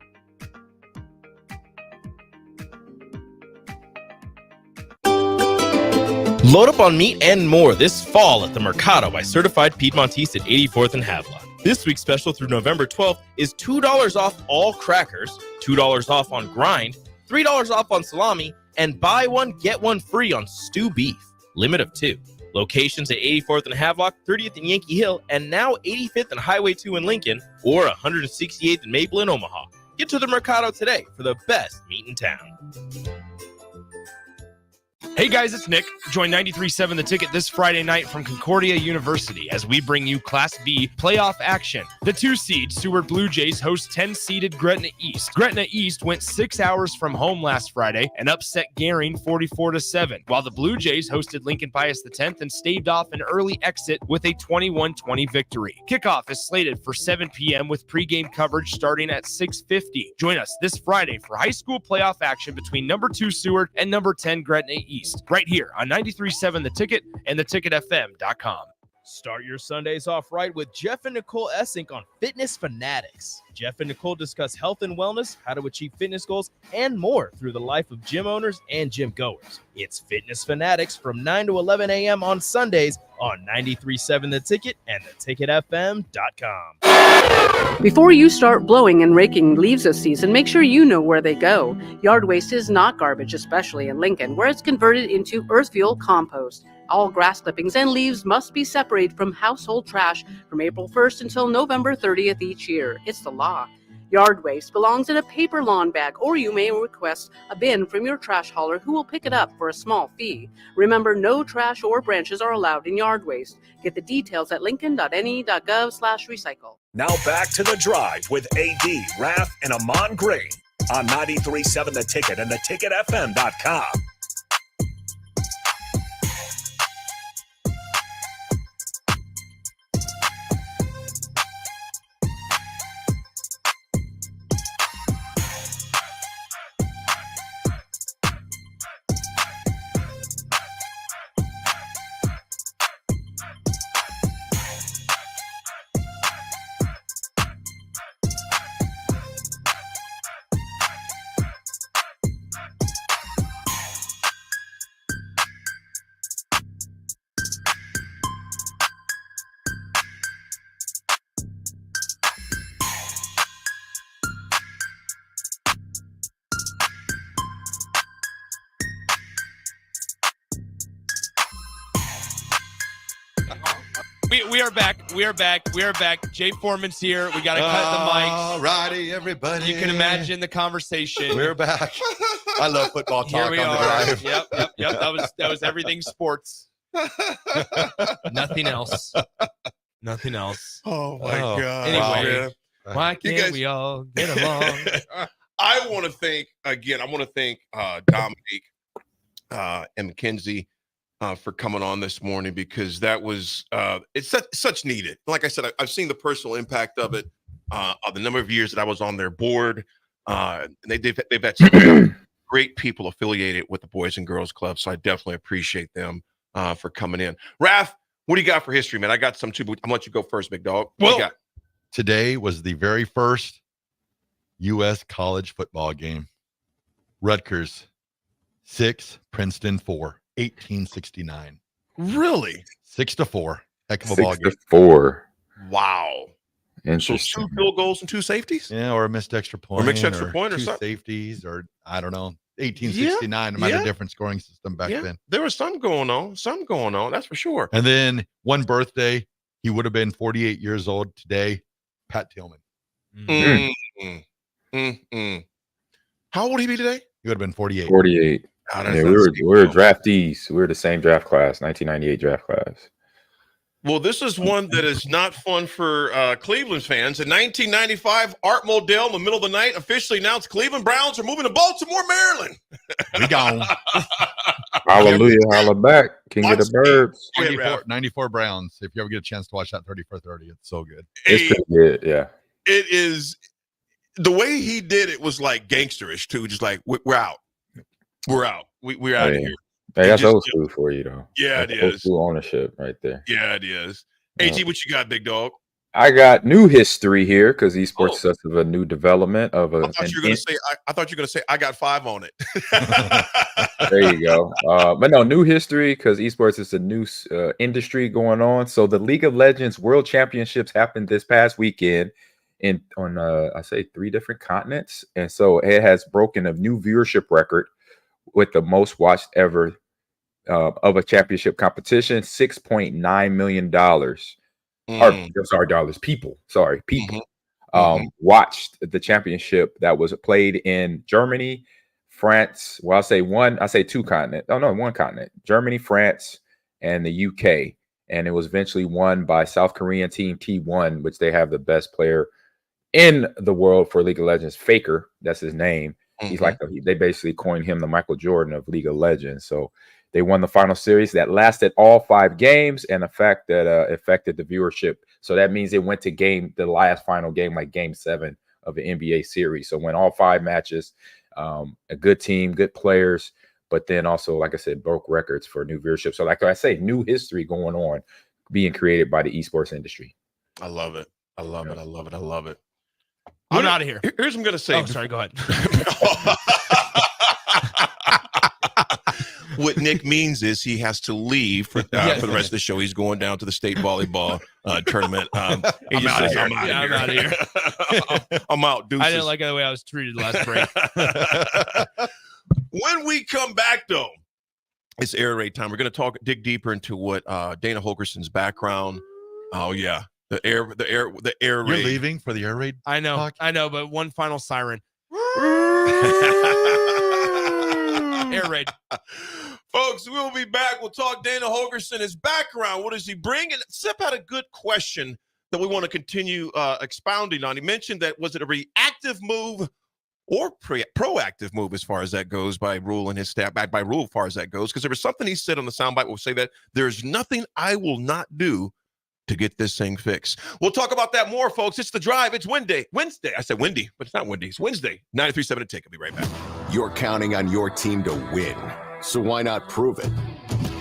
Load up on meat and more this fall at the Mercado by Certified Piedmontese at 84th and Havelock. This week's special through November 12th is $2 off all crackers, $2 off on grind, $3 off on salami, and buy one, get one free on stew beef. Limit of 2. Locations at 84th and Havelock, 30th and Yankee Hill, and now 85th and Highway 2 in Lincoln, or 168th and Maple in Omaha. Get to the Mercado today for the best meat in town. Hey guys, it's Nick. Join 93.7 The Ticket this Friday night from Concordia University as we bring you Class B playoff action. The 2-seed Seward Blue Jays host 10-seeded Gretna East. Gretna East went 6 hours from home last Friday and upset Gering 44-7, while the Blue Jays hosted Lincoln Pius X and staved off an early exit with a 21-20 victory. Kickoff is slated for 7 p.m. with pregame coverage starting at 6:50. Join us this Friday for high school playoff action between number 2 Seward and number 10 Gretna East. Right here on 93.7 The Ticket and theticketfm.com. Start your Sundays off right with Jeff and Nicole Essink on Fitness Fanatics. Jeff and Nicole discuss health and wellness, how to achieve fitness goals, and more through the life of gym owners and gym goers. It's Fitness Fanatics from 9 to 11 a.m. on Sundays on 93.7 The Ticket and theticketfm.com. Before you start blowing and raking leaves this season, make sure you know where they go. Yard waste is not garbage, especially in Lincoln, where it's converted into earth fuel compost. All grass clippings and leaves must be separated from household trash from April 1st until November 30th each year. It's the law. Yard waste belongs in a paper lawn bag, or you may request a bin from your trash hauler who will pick it up for a small fee. Remember, no trash or branches are allowed in yard waste. Get the details at lincoln.ne.gov/recycle. Now back to The Drive with AD, Raff, and Ahman Gray on 93.7 The Ticket and theticketfm.com. We are back. We are back. We are back. Jay Foreman's here. We got to cut the mics. All righty, everybody. You can imagine the conversation. We're back. I love football talk Here on we the are. drive. Yep. That was everything sports. Nothing else. Nothing else. Oh my God. Anyway, Wow. why You can't guys- we all get along? I want to thank Dominique and Mackenzie for coming on this morning, because that was it's such needed. Like I said, I've seen the personal impact of it, of the number of years that I was on their board. And they've had some great people affiliated with the Boys and Girls Club, so I definitely appreciate them for coming in. Raff, what do you got for history, man? I got some too, but I'm gonna let you go first, big dog. What you got? Today was the very first U.S. college football game. Rutgers 6, Princeton 4. 1869. Really? 6-4. Heck of a ball game. 6-4. Wow. Interesting. So 2 field goals and 2 safeties? Yeah, or a missed extra point. Or mixed extra point or 2 something. safeties, or I don't know. 1869. It might have a different scoring system back then. There was something going on. That's for sure. And then one birthday, he would have been 48 years old today. Pat Tillman. How old would he be today? He would have been 48. 48. Oh, Yeah, we were draftees. We were the same draft class, 1998 draft class. Well, this is one that is not fun for Cleveland fans. In 1995, Art Modell, in the middle of the night, officially announced Cleveland Browns are moving to Baltimore, Maryland. We gone. Hallelujah, holla back. King of the Birds. 94 Browns. If you ever get a chance to watch that 30 for 30, it's so good. It's pretty good, yeah. It is. The way he did it was like gangsterish, too. Just like, we're out. We're out. We're out of here. Hey, that's old school for you, though. Yeah, that's it old is. school ownership right there. Yeah, it is. AT, what you got, big dog? I got new history here because esports is such of a new development of a. I thought you were going to say I got 5 on it. There you go. But no, new history because esports is a new industry going on. So the League of Legends World Championships happened this past weekend on I say 3 different continents, and so it has broken a new viewership record with the most watched ever of a championship competition. $6.9 million. Or sorry, dollars. People. Watched the championship that was played in Germany, France. Well, I say 2 continents. Oh no, 1 continent. Germany, France, and the UK. And it was eventually won by South Korean team T1, which they have the best player in the world for League of Legends. Faker, that's his name. He's like they basically coined him the Michael Jordan of League of Legends. So they won the final series that lasted all 5 games, and the fact that affected the viewership. So that means it went to the last final game, like game 7 of the NBA series. So went all 5 matches, a good team, good players, but then also, like I said, broke records for new viewership. So like I say, new history going on, being created by the esports industry. I love it. I love it. I love it. I love it. I'm out of here. Here's what I'm going to say. Oh, sorry. Go ahead. What Nick means is he has to leave for the rest of the show. He's going down to the state volleyball tournament. I'm out of here. I'm out. Deuces. I didn't like the way I was treated last break. When we come back, though, it's air raid time. We're going to dig deeper into what Dana Holgerson's background. Oh, yeah. The air You're raid. leaving for the air raid? I know, but one final siren. Air raid. Folks, we'll be back. We'll talk Dana Holgerson, his background. What does he bring? And Sip had a good question that we want to continue expounding on. He mentioned that, was it a reactive move or proactive move as far as that goes by Rule and his staff, back by Rule as far as that goes? Because there was something he said on the soundbite will say that there's nothing I will not do to get this thing fixed. We'll talk about that more, folks. It's The Drive. It's Wednesday. I said windy, but it's not windy. It's Wednesday. 93.7 Tick. I'll be right back. You're counting on your team to win, so why not prove it?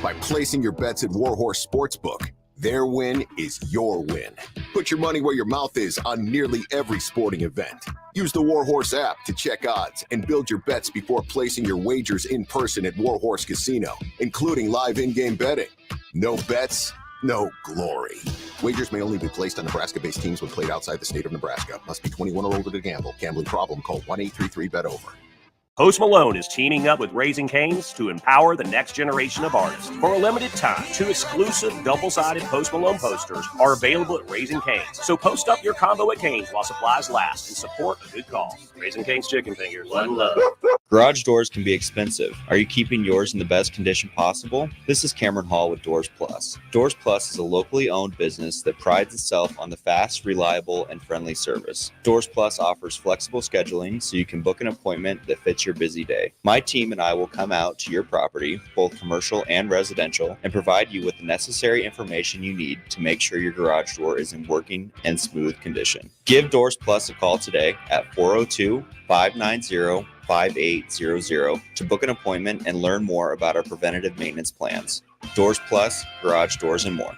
By placing your bets at Warhorse Sportsbook. Their win is your win. Put your money where your mouth is on nearly every sporting event. Use the Warhorse app to check odds and build your bets before placing your wagers in person at Warhorse Casino, including live in-game betting. No bets, no glory. Wagers may only be placed on Nebraska-based teams when played outside the state of Nebraska. Must be 21 or older to gamble. Gambling problem? Call 1-833-BET-OVER. Post Malone is teaming up with Raising Cane's to empower the next generation of artists. For a limited time, 2 exclusive double-sided Post Malone posters are available at Raising Cane's. So post up your combo at Cane's while supplies last and support a good cause. Raising Cane's Chicken Fingers. One love. Garage doors can be expensive. Are you keeping yours in the best condition possible? This is Cameron Hall with Doors Plus. Doors Plus is a locally owned business that prides itself on the fast, reliable, and friendly service. Doors Plus offers flexible scheduling so you can book an appointment that fits your busy day. My team and I will come out to your property, both commercial and residential, and provide you with the necessary information you need to make sure your garage door is in working and smooth condition. Give Doors Plus a call today at 402-590-5800 to book an appointment and learn more about our preventative maintenance plans. Doors Plus, garage doors, and more.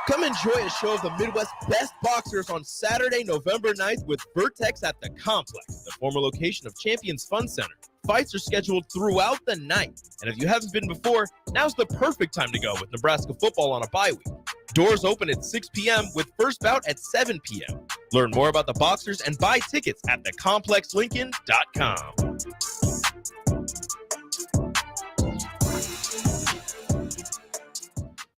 Come enjoy a show of the Midwest's best boxers on Saturday, November 9th with Vertex at the Complex, the former location of Champions Fun Center. Fights are scheduled throughout the night, and if you haven't been before, now's the perfect time to go with Nebraska football on a bye week. Doors open at 6 p.m. with first bout at 7 p.m. Learn more about the boxers and buy tickets at thecomplexlincoln.com.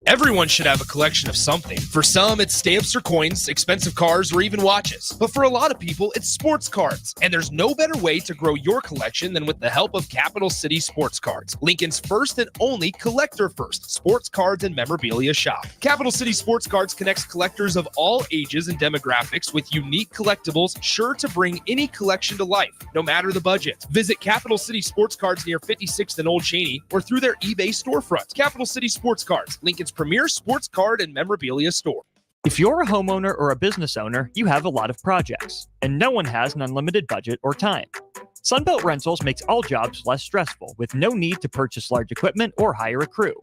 Everyone should have a collection of something. For some, it's stamps or coins, expensive cars, or even watches. But for a lot of people, it's sports cards. And there's no better way to grow your collection than with the help of Capital City Sports Cards, Lincoln's first and only collector-first sports cards and memorabilia shop. Capital City Sports Cards connects collectors of all ages and demographics with unique collectibles sure to bring any collection to life, no matter the budget. Visit Capital City Sports Cards near 56th and Old Cheney or through their eBay storefront. Capital City Sports Cards, Lincoln's premier sports card and memorabilia store. If you're a homeowner or a business owner, you have a lot of projects, and no one has an unlimited budget or time. Sunbelt Rentals makes all jobs less stressful with no need to purchase large equipment or hire a crew.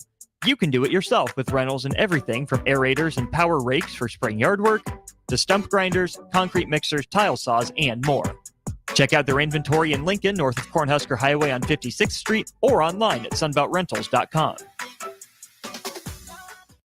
You can do it yourself with rentals and everything from aerators and power rakes for spring yard work to stump grinders, concrete mixers, tile saws, and more. Check out their inventory in Lincoln, north of Cornhusker Highway on 56th Street, or online at sunbeltrentals.com.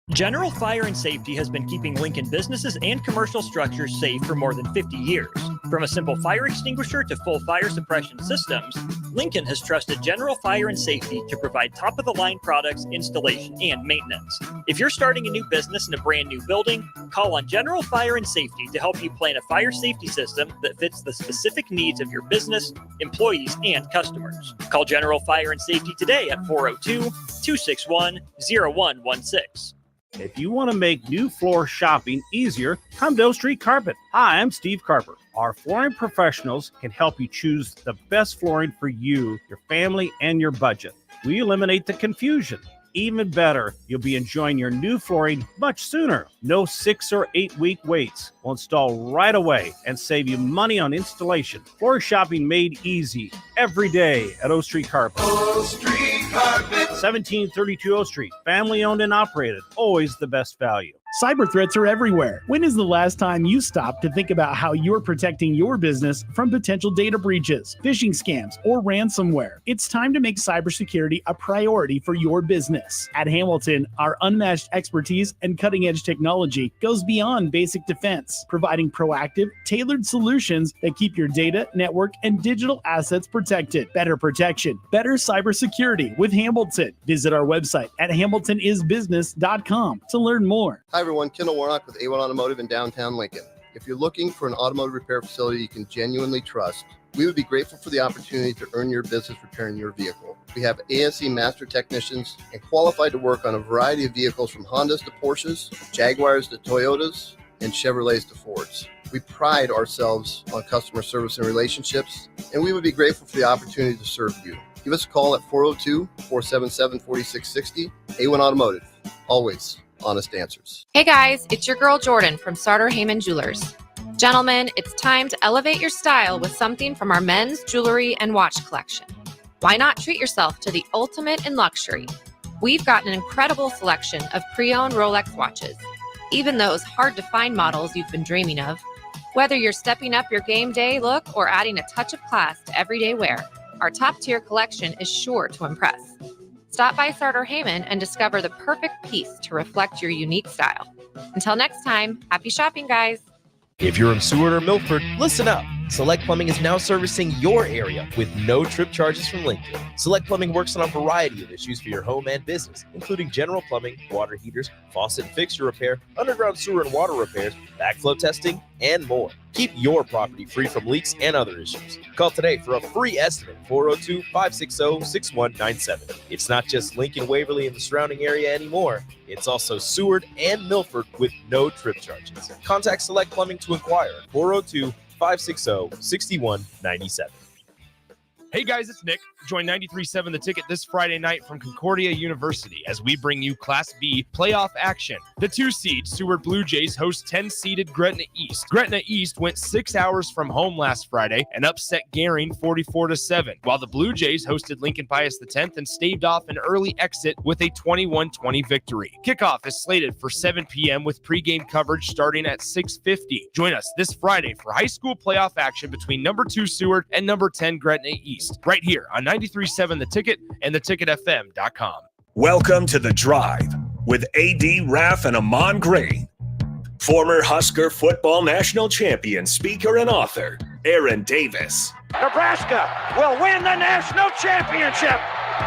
General Fire and Safety has been keeping Lincoln businesses and commercial structures safe for more than 50 years. From a simple fire extinguisher to full fire suppression systems, Lincoln has trusted General Fire and Safety to provide top-of-the-line products, installation, and maintenance. If you're starting a new business in a brand new building, call on General Fire and Safety to help you plan a fire safety system that fits the specific needs of your business, employees, and customers. Call General Fire and Safety today at 402-261-0116. If you want to make new floor shopping easier, come to O Street Carpet. Hi, I'm Steve Carper. Our flooring professionals can help you choose the best flooring for you, your family, and your budget. We eliminate the confusion. Even better, you'll be enjoying your new flooring much sooner. No 6 or 8 week waits. We'll install right away and save you money on installation. Floor shopping made easy every day at O Street Carpet. O Street Carpet. 1732 O Street. Family owned and operated. Always the best value. Cyber threats are everywhere. When is the last time you stopped to think about how you're protecting your business from potential data breaches, phishing scams, or ransomware? It's time to make cybersecurity a priority for your business. At Hamilton, our unmatched expertise and cutting-edge technology goes beyond basic defense, providing proactive, tailored solutions that keep your data, network, and digital assets protected. protected. Better protection, better cybersecurity with Hamilton. Visit our website at hamiltonisbusiness.com to learn more. Hi, everyone. Kendall Warnock with A1 Automotive in downtown Lincoln. If you're looking for an automotive repair facility you can genuinely trust, we would be grateful for the opportunity to earn your business repairing your vehicle. We have ASE master technicians and qualified to work on a variety of vehicles from Hondas to Porsches, Jaguars to Toyotas, and Chevrolets to Fords. We pride ourselves on customer service and relationships, and we would be grateful for the opportunity to serve you. Give us a call at 402-477-4660. A1 Automotive, always honest answers. Hey guys, it's your girl Jordan from Sartor Heyman Jewelers. Gentlemen, it's time to elevate your style with something from our men's jewelry and watch collection. Why not treat yourself to the ultimate in luxury? We've got an incredible selection of pre-owned Rolex watches, even those hard-to-find models you've been dreaming of. Whether you're stepping up your game day look or adding a touch of class to everyday wear, our top-tier collection is sure to impress. Stop by Sartor Heyman and discover the perfect piece to reflect your unique style. Until next time, happy shopping, guys. If you're in Seward or Milford, listen up. Select Plumbing is now servicing your area with no trip charges from Lincoln. Select Plumbing works on a variety of issues for your home and business, including general plumbing, water heaters, faucet and fixture repair, underground sewer and water repairs, backflow testing, and more. Keep your property free from leaks and other issues. Call today for a free estimate, 402-560-6197. It's not just Lincoln, Waverly, and the surrounding area anymore. It's also Seward and Milford with no trip charges. Contact Select Plumbing to inquire at 402-560-6197. Hey guys, it's Nick. Join 93.7 The Ticket this Friday night from Concordia University as we bring you Class B playoff action. The 2-seed Seward Blue Jays host 10-seeded Gretna East. Gretna East went 6 hours from home last Friday and upset Garing 44-7, while the Blue Jays hosted Lincoln Pius X and staved off an early exit with a 21-20 victory. Kickoff is slated for 7 p.m. with pregame coverage starting at 6:50. Join us this Friday for high school playoff action between number 2 Seward and number 10 Gretna East, right here on 93.7 The Ticket and theticketfm.com. Welcome to The Drive with AD Raff and Ahman Green. Former Husker football national champion, speaker, and author, Aaron Davis. Nebraska will win the national championship.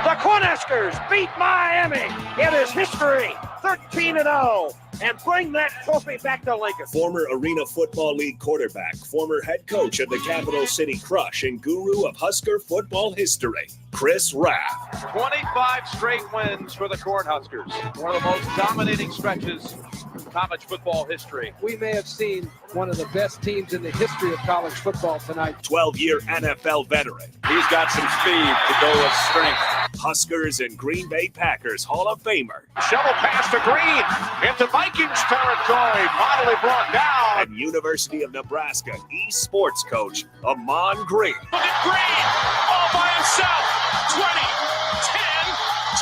The Cornhuskers beat Miami. It is history, 13-0, and bring that trophy back to Lincoln. Former Arena Football League quarterback, former head coach of the Capital City Crush, and guru of Husker football history, Chris Raff. 25 straight wins for the Cornhuskers. One of the most dominating stretches in college football history. We may have seen one of the best teams in the history of college football tonight. 12-year NFL veteran. He's got some speed to go with strength. Huskers and Green Bay Packers Hall of Famer. Shovel pass to Green into Vikings territory. Finally brought down. And University of Nebraska eSports coach, Ahman Green. Look at Green all by himself. 20, 10,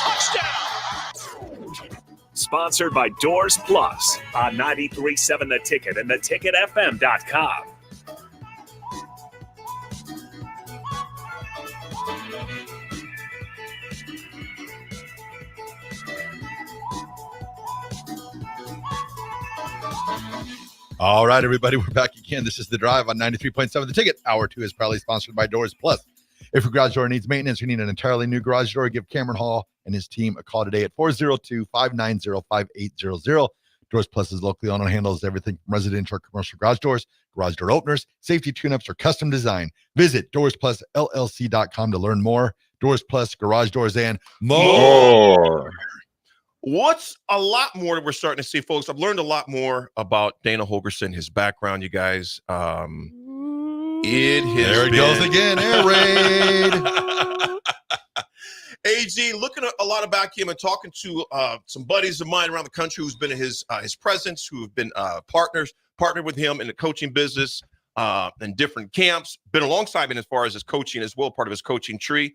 touchdown. Sponsored by Doors Plus on 93.7 The Ticket and theticketfm.com. All right, everybody, we're back again. This is The Drive on 93.7 The Ticket. Hour 2 is proudly sponsored by Doors Plus. If your garage door needs maintenance, you need an entirely new garage door, give Cameron Hall and his team a call today at 402-590-5800. Doors Plus is locally owned and handles everything from residential or commercial garage doors, garage door openers, safety tune-ups, or custom design. Visit DoorsPlusLLC.com to learn more. Doors Plus, garage doors, and more. What's a lot more that we're starting to see, folks? I've learned a lot more about Dana Holgerson, his background, you guys. There it goes again, air raid. AG, looking a lot about him and talking to some buddies of mine around the country who's been in his presence, who have been partnered with him in the coaching business in different camps, been alongside him as far as his coaching as well, part of his coaching tree.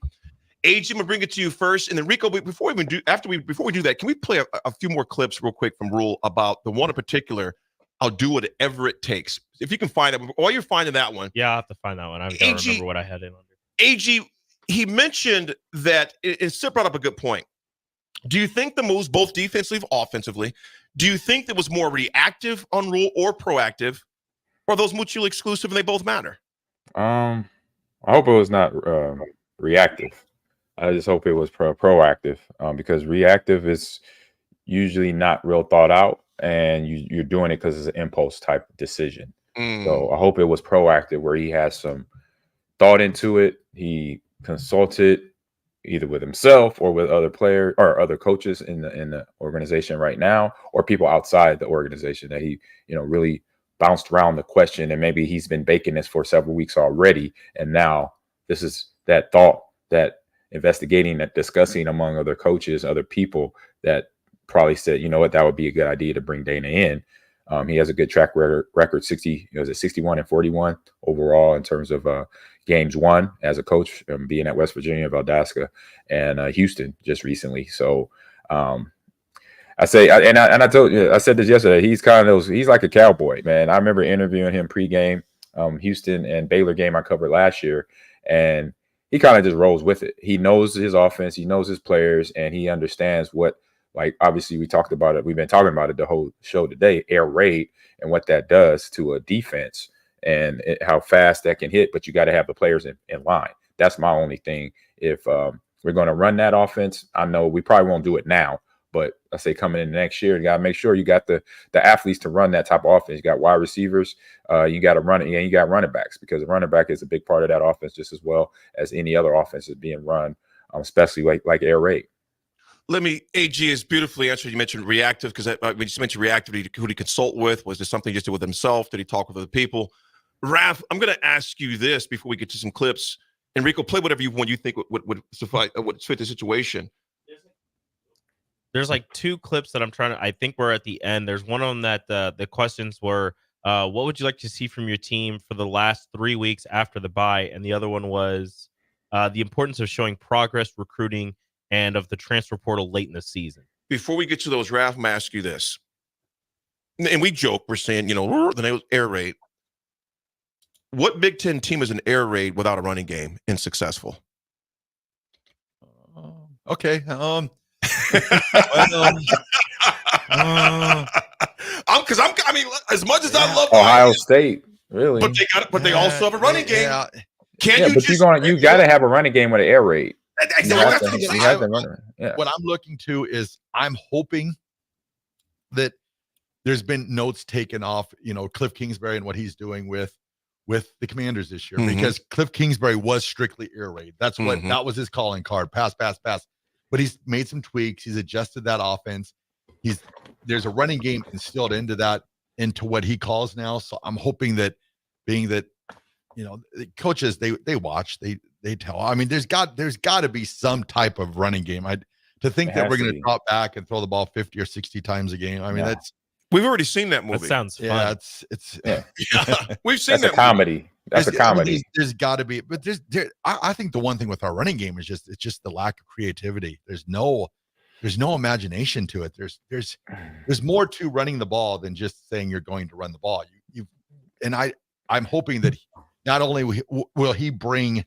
AG, I'm gonna bring it to you first, and then Rico. Before we do that, can we play a few more clips real quick from Rule about the one in particular? I'll do whatever it takes. If you can find it, while you're finding that one, yeah, I have to find that one. I've got to remember what I had in under. AG, he mentioned that it still brought up a good point. Do you think the moves, both defensively, offensively, do you think that was more reactive on Rule or proactive, or are those mutually exclusive and they both matter? I I hope it was not reactive. I just hope it was proactive, because reactive is usually not real thought out, and you're doing it because it's an impulse type decision. So I hope it was proactive, where he has some thought into it. He consulted either with himself or with other players or other coaches in the organization right now, or people outside the organization that he, really bounced around the question, and maybe he's been baking this for several weeks already. And now this is that thought, that investigating, that discussing among other coaches, other people that probably said, you know what, that would be a good idea to bring Dana in. He has a good track record, 61 and 41 overall in terms of games won as a coach, being at West Virginia, Valdosta, and Houston just recently. So I say, I told you, I said this yesterday. He's he's like a cowboy, man. I remember interviewing him pregame, Houston and Baylor game I covered last year, and he kind of just rolls with it. He knows his offense, he knows his players, and he understands what. Like, obviously, we talked about it. We've been talking about it the whole show today, air raid, and what that does to a defense, and how fast that can hit. But you got to have the players in line. That's my only thing. If we're going to run that offense, I know we probably won't do it now, but I say coming in next year, you got to make sure you got the athletes to run that type of offense. You got wide receivers, you got to run it, and you got running backs, because the running back is a big part of that offense just as well as any other offense is being run, especially like air raid. AG is beautifully answered. You mentioned reactive, because we just mentioned reactivity. Who did he consult with? Was there something just to do with himself? Did he talk with other people? Raff, I'm going to ask you this before we get to some clips. Enrico, play whatever you want. You think would suffice, would fit the situation. There's like two clips that I think we're at the end. There's one of them that the questions were, what would you like to see from your team for the last 3 weeks after the bye? And the other one was the importance of showing progress, recruiting, and of the transfer portal late in the season. Before we get to those, Raff, I'm going to ask you this. And we joke, we're saying, the name was air raid. What Big Ten team is an air raid without a running game and successful? Okay. I mean, as much as I love Ohio State, really, but they also have a running game. You got to have a running game with an air raid. What I'm looking to is, I'm hoping that there's been notes taken off, Cliff Kingsbury and what he's doing with the Commanders this year, because Cliff Kingsbury was strictly air raid. That's what that was his calling card, pass. But he's made some tweaks. He's adjusted that offense. There's a running game instilled into what he calls now. So I'm hoping that, being that, the coaches, they watch, they tell. I mean, there's got to be some type of running game. To think that we're going to drop back and throw the ball 50 or 60 times a game. I mean, we've already seen that movie. That sounds fun. Yeah, it's we've seen that comedy. That's a comedy. There's got to be, but I think the one thing with our running game is it's just the lack of creativity. There's no imagination to it. There's more to running the ball than just saying you're going to run the ball. I'm hoping that not only will he bring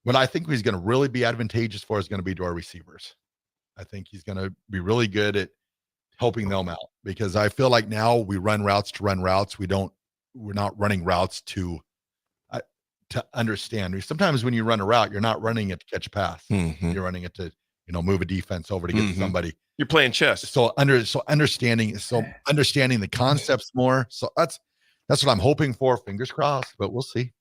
what I think he's going to really be advantageous for is going to be to our receivers. I think he's going to be really good at helping them out, because I feel like now we run routes to run routes. We're not running routes to understand. Sometimes when you run a route, you're not running it to catch a pass. You're running it to, move a defense over to get to somebody. You're playing chess. So understanding the concepts more. So that's what I'm hoping for. Fingers crossed, but we'll see.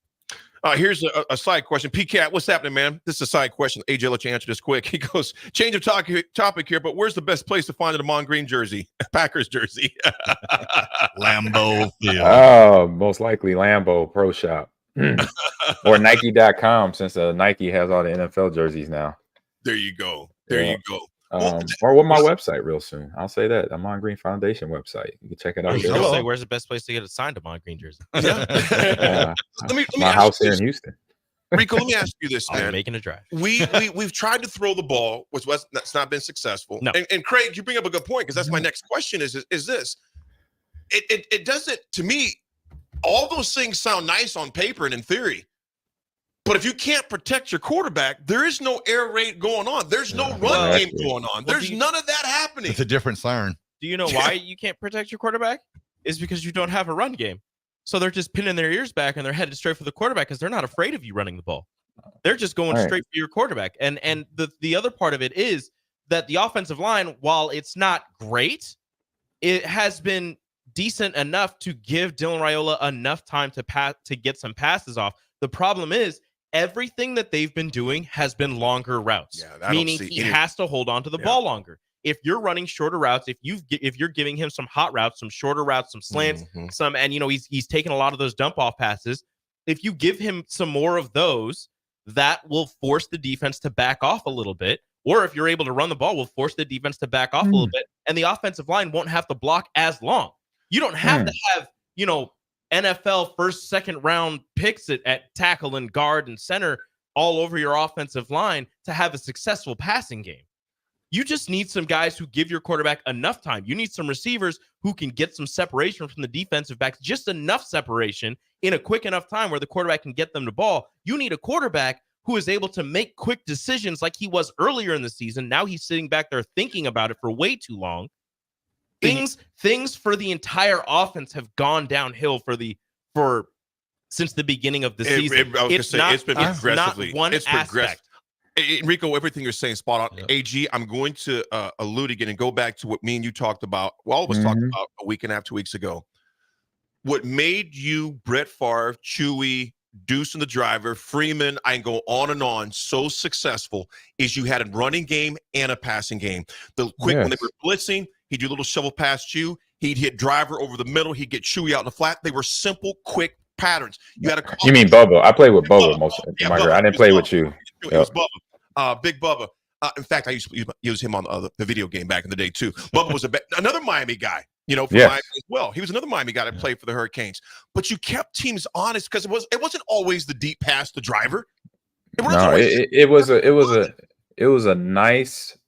Here's a side question. PCAT, what's happening, man? This is a side question. AJ, I'll let you answer this quick. He goes, change of topic here, but where's the best place to find an Ahman Green jersey? Packers jersey. Lambeau Field. Oh, most likely Lambeau Pro Shop. Or Nike.com, since Nike has all the NFL jerseys now. There you go. You go. Or with my website real soon. I'll say that. Ahman Green Foundation website. You can check it out. I'll say, where's the best place to get a signed Ahman Green jersey? Let me my house here in Houston. Rico, let me ask you this, man. I'm making a drive. We've tried to throw the ball, that's not been successful. No. And Craig, you bring up a good point, because that's my next question is this. It doesn't, to me, all those things sound nice on paper and in theory. But if you can't protect your quarterback, there is no air raid going on. There's no run game going on. There's none of that happening. It's a different siren. Do you know why you can't protect your quarterback? Is because you don't have a run game. So they're just pinning their ears back and they're headed straight for the quarterback because they're not afraid of you running the ball. They're just going straight for your quarterback. And the other part of it is that the offensive line, while it's not great, it has been decent enough to give Dylan Raiola enough time to get some passes off. The problem is everything that they've been doing has been longer routes, meaning he has to hold on to the ball longer. If you're running shorter routes, if you're giving him some hot routes, some shorter routes, some slants, and he's taking a lot of those dump off passes. If you give him some more of those, that will force the defense to back off a little bit. Or if you're able to run the ball, will force the defense to back off a little bit, and the offensive line won't have to block as long. You don't have to have, NFL first, second round picks at tackle and guard and center all over your offensive line to have a successful passing game. You just need some guys who give your quarterback enough time. You need some receivers who can get some separation from the defensive backs, just enough separation in a quick enough time where the quarterback can get them the ball. You need a quarterback who is able to make quick decisions like he was earlier in the season. Now he's sitting back there thinking about it for way too long. Things for the entire offense have gone downhill since the beginning of the season. It's been progressively. It's progressed. Rico, everything you're saying spot on. AG, I'm going to allude again and go back to what me and you talked about. Well, all of us talked about a week and a half, 2 weeks ago. What made you, Brett Favre, Chewy, Deuce and the driver, Freeman, I can go on and on, so successful is you had a running game and a passing game. The quick when they were blitzing, he'd do a little shovel past you. He'd hit driver over the middle. He'd get Chewy out in the flat. They were simple, quick patterns. You had You mean Bubba? I played with Bubba most of my career. I didn't play with you. It was Bubba, Big Bubba. In fact, I used to use him on the video game back in the day too. Bubba was another Miami guy, from Miami as well. He was another Miami guy that played for the Hurricanes. But you kept teams honest because it wasn't always the deep pass to driver. It was a nice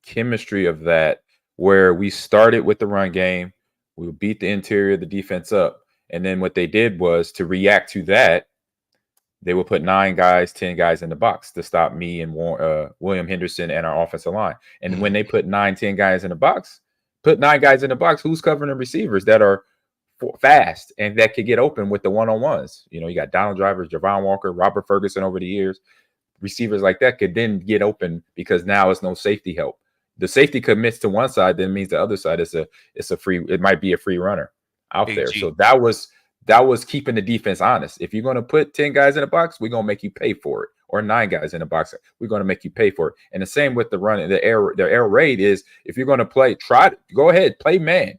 chemistry of that where we started with the run game, we would beat the interior of the defense up, and then what they did was to react to that. They would put 9 guys, 10 guys in the box to stop me and William Henderson and our offensive line. And when they put 9, 10 guys in the box, who's covering the receivers that are fast and that could get open with the one-on-ones? You got Donald Drivers, Javon Walker, Robert Ferguson over the years. Receivers like that could then get open because now it's no safety help. The safety commits to one side, then means the other side is it might be a free runner out there. So that was keeping the defense honest. If you're going to put 10 guys in the box, we're going to make you pay for it. Or 9 guys in the box, we're going to make you pay for it. And the same with the run. The air raid is if you're going to go ahead, play man.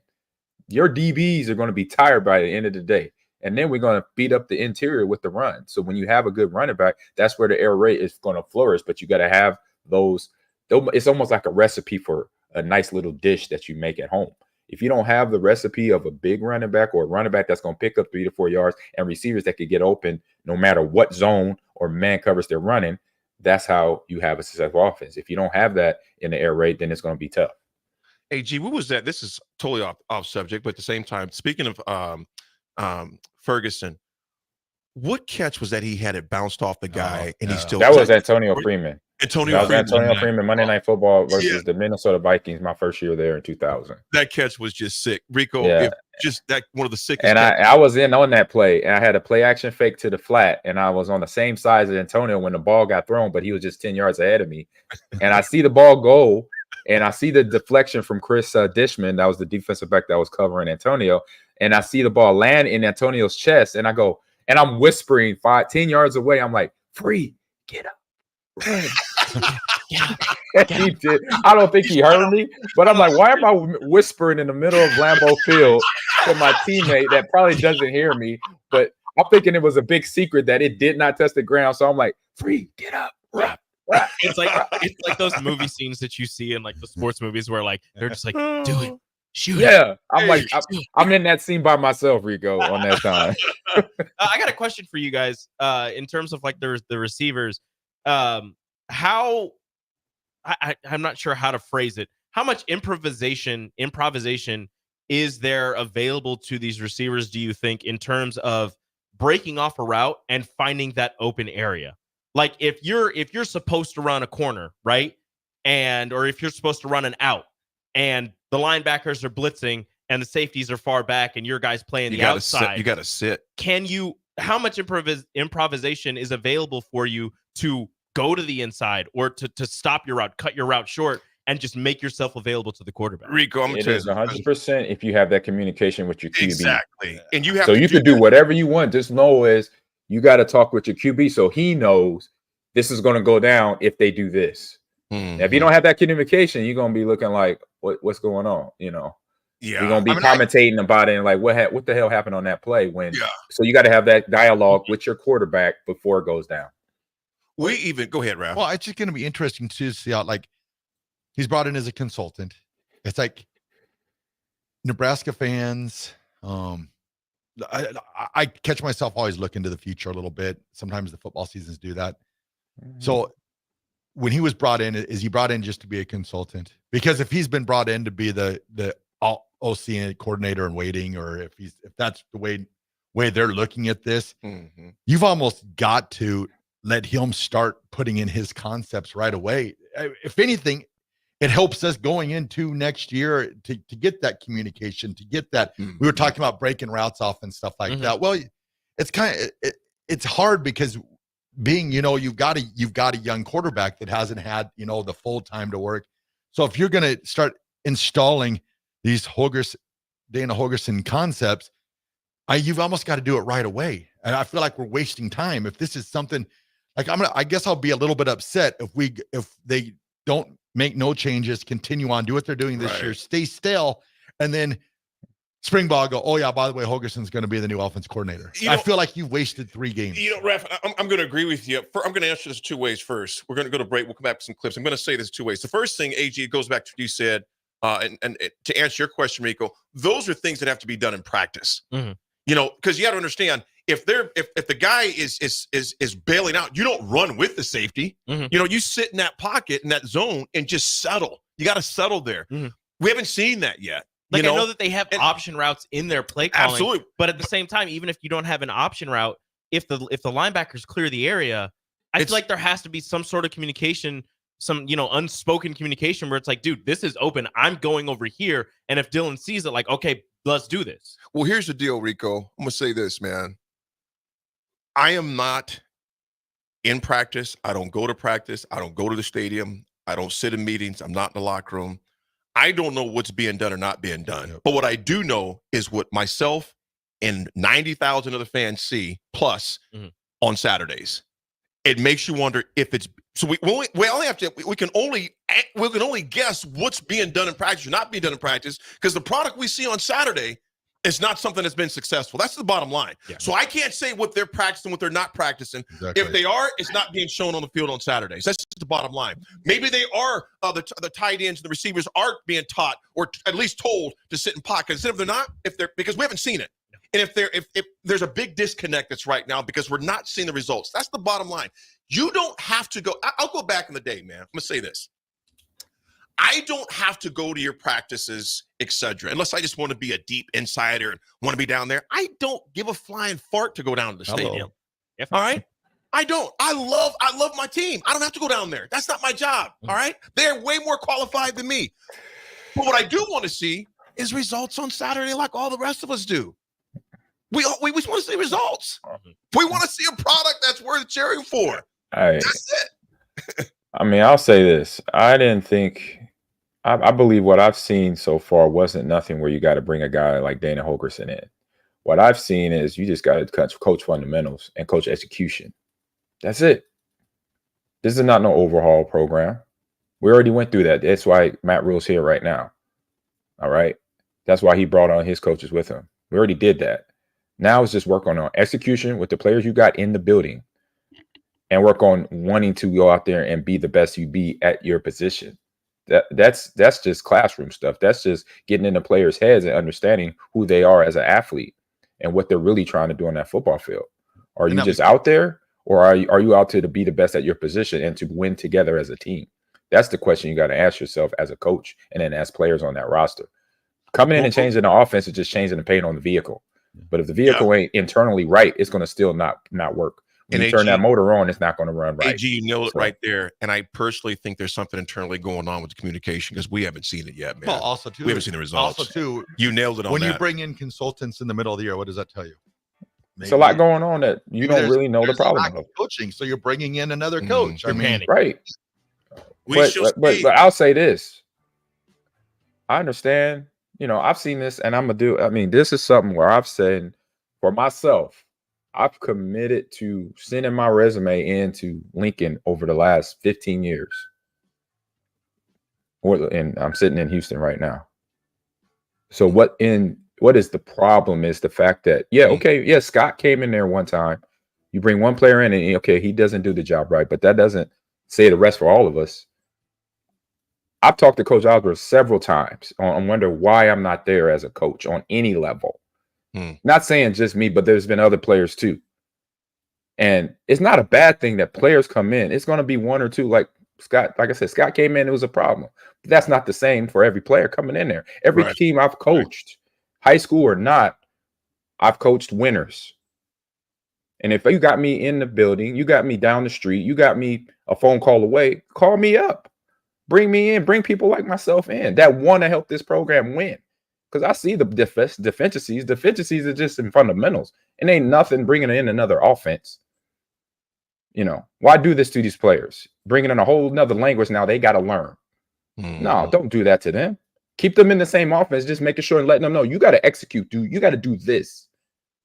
Your DBs are going to be tired by the end of the day. And then we're going to beat up the interior with the run. So when you have a good running back, that's where the air raid is going to flourish. But you got to have those. It's almost like a recipe for a nice little dish that you make at home. If you don't have the recipe of a big running back or a running back that's going to pick up 3 to 4 yards and receivers that could get open no matter what zone or man covers they're running, that's how you have a successful offense. If you don't have that in the air raid, then it's going to be tough. Hey, G, what was that? This is totally off subject, but at the same time, speaking of Ferguson, what catch was that he had it bounced off the guy and he still? That was Antonio Freeman. Antonio Freeman, Monday Night Football versus the Minnesota Vikings, my first year there in 2000. That catch was just sick. Rico, just that one of the sickest. And I was in on that play, and I had a play action fake to the flat, and I was on the same size as Antonio when the ball got thrown, but he was just 10 yards ahead of me. And I see the ball go, and I see the deflection from Chris Dishman. That was the defensive back that was covering Antonio. And I see the ball land in Antonio's chest, and I go, and I'm whispering 10 yards away. I'm like, free, get up. He did. I don't think he heard me, but I'm like, why am I whispering in the middle of Lambeau Field to my teammate that probably doesn't hear me? But I'm thinking it was a big secret that it did not touch the ground. So I'm like, free, get up, rap. It's like those movie scenes that you see in like the sports movies where like they're just like, do it, shoot. Yeah, I'm like, I'm in that scene by myself, Rico, on that time. I got a question for you guys. In terms of like the receivers. How I'm not sure how to phrase it. How much improvisation is there available to these receivers, do you think, in terms of breaking off a route and finding that open area? Like if you're supposed to run a corner, right? Or if you're supposed to run an out and the linebackers are blitzing and the safeties are far back and your guys playing the outside. You got to sit. How much improvisation is available for you to go to the inside or to stop your route, cut your route short, and just make yourself available to the quarterback? Rico, I'm it is 100% if you have that communication with your QB. Exactly. And you have so you could do whatever you want. Just know is you got to talk with your QB so he knows this is going to go down if they do this. Now, if you don't have that communication, you're going to be looking like, what's going on? You know, you're going to be commentating about it and like, what the hell happened on that play? So you got to have that dialogue with your quarterback before it goes down. Go ahead, Raff. Well, it's just going to be interesting to see how, like, he's brought in as a consultant. It's like Nebraska fans. I catch myself always looking to the future a little bit. Sometimes the football seasons do that. So when he was brought in, is he brought in just to be a consultant? Because if he's been brought in to be the OC and coordinator in waiting, or if that's the way they're looking at this, you've almost got to let him start putting in his concepts right away. If anything, it helps us going into next year to get that communication, to get that. We were talking about breaking routes off and stuff like that. Well, it's it's hard because being, you've got a young quarterback that hasn't had, the full time to work. So if you're going to start installing these Dana Holgorsen concepts, you've almost got to do it right away. And I feel like we're wasting time. If this is something like, I guess I'll be a little bit upset if they don't make no changes, continue on, do what they're doing this year, stay stale, and then spring ball go, oh yeah, by the way, Holgorsen's going to be the new offense coordinator. I feel like you've wasted 3 games. Raff, I'm going to agree with you. I'm going to answer this 2 ways first. We're going to go to break. We'll come back with some clips. I'm going to say this 2 ways. The first thing, AG, it goes back to what you said, and to answer your question, Rico, those are things that have to be done in practice. Because you got to understand, if the guy is bailing out, you don't run with the safety. You sit in that pocket, in that zone, and just settle. You got to settle there. We haven't seen that yet. I know that they have option routes in their play calling. Absolutely. But at the same time, even if you don't have an option route, if the linebackers clear the area, I feel like there has to be some sort of communication, some unspoken communication where it's like, dude, this is open. I'm going over here. And if Dylan sees it, like, okay, let's do this. Well, here's the deal, Rico. I'm going to say this, man. I am not in practice. I don't go to practice. I don't go to the stadium. I don't sit in meetings. I'm not in the locker room. I don't know what's being done or not being done. But what I do know is what myself and 90,000 other fans see plus on Saturdays. It makes you wonder if it's so we can only guess what's being done in practice or not being done in practice, because the product we see on Saturday is not something that's been successful. That's the bottom line. So I can't say what they're practicing, what they're not practicing. If they are, it's not being shown on the field on Saturdays. That's just the bottom line. Maybe they are, the tight ends and the receivers aren't being taught or at least told to sit in pockets. If they're not, because we haven't seen it. And if there's a big disconnect that's right now because we're not seeing the results. That's the bottom line. You don't have to go. I'll go back in the day, man. I'm going to say this. I don't have to go to your practices, etc., unless I just want to be a deep insider and want to be down there. I don't give a flying fart to go down to the stadium. All right? I don't. I love my team. I don't have to go down there. That's not my job. All right? They're way more qualified than me. But what I do want to see is results on Saturday like all the rest of us do. We want to see results. We want to see a product that's worth cheering for. That's it. I mean, I'll say this. I didn't think – I believe what I've seen so far wasn't nothing where you got to bring a guy like Dana Holgorsen in. What I've seen is you just got to coach fundamentals and coach execution. That's it. This is not no overhaul program. We already went through that. That's why Matt Rule's here right now. All right? That's why he brought on his coaches with him. We already did that. Now it's just work on execution with the players you got in the building and work on wanting to go out there and be the best you be at your position. That's just classroom stuff. That's just getting in the players' heads and understanding who they are as an athlete and what they're really trying to do on that football field. Are you just out there, or are you out there to be the best at your position and to win together as a team? That's the question you got to ask yourself as a coach and then as players on that roster. Coming in and changing the offense is just changing the paint on the vehicle. But if the vehicle ain't internally right, it's going to still not work. You turn that motor on, it's not going to run right. AG, you nailed it right there. And I personally think there's something internally going on with the communication because we haven't seen it yet, man. Well, also too, we haven't seen the results. Also too, you nailed it on when that. you bring in consultants in the middle of the year, what does that tell you? It's a lot going on that you don't really know the problem of. Coaching, so you're bringing in another coach. I mean, right. But I'll say this. I understand. You know, I've seen this, and this is something where I've said for myself, I've committed to sending my resume into Lincoln over the last 15 years. And I'm sitting in Houston right now. So what is the problem is the fact that, Scott came in there one time. You bring one player in and, he doesn't do the job right, but that doesn't say the rest for all of us. I've talked to Coach Osborne several times on wonder why I'm not there as a coach on any level. Not saying just me, but there's been other players too. And it's not a bad thing that players come in. It's going to be one or two, like Scott. Like I said, Scott came in, it was a problem. But that's not the same for every player coming in there. Every team I've coached, high school or not, I've coached winners. And if you got me in the building, you got me down the street, you got me a phone call away, call me up. Bring me in, bring people like myself in that want to help this program win. Because I see the deficiencies. Deficiencies are just in fundamentals. And ain't nothing bringing in another offense. You know, why do this to these players? Bringing in a whole nother language now they got to learn. No, don't do that to them. Keep them in the same offense, just making sure and letting them know you got to execute, dude. You got to do this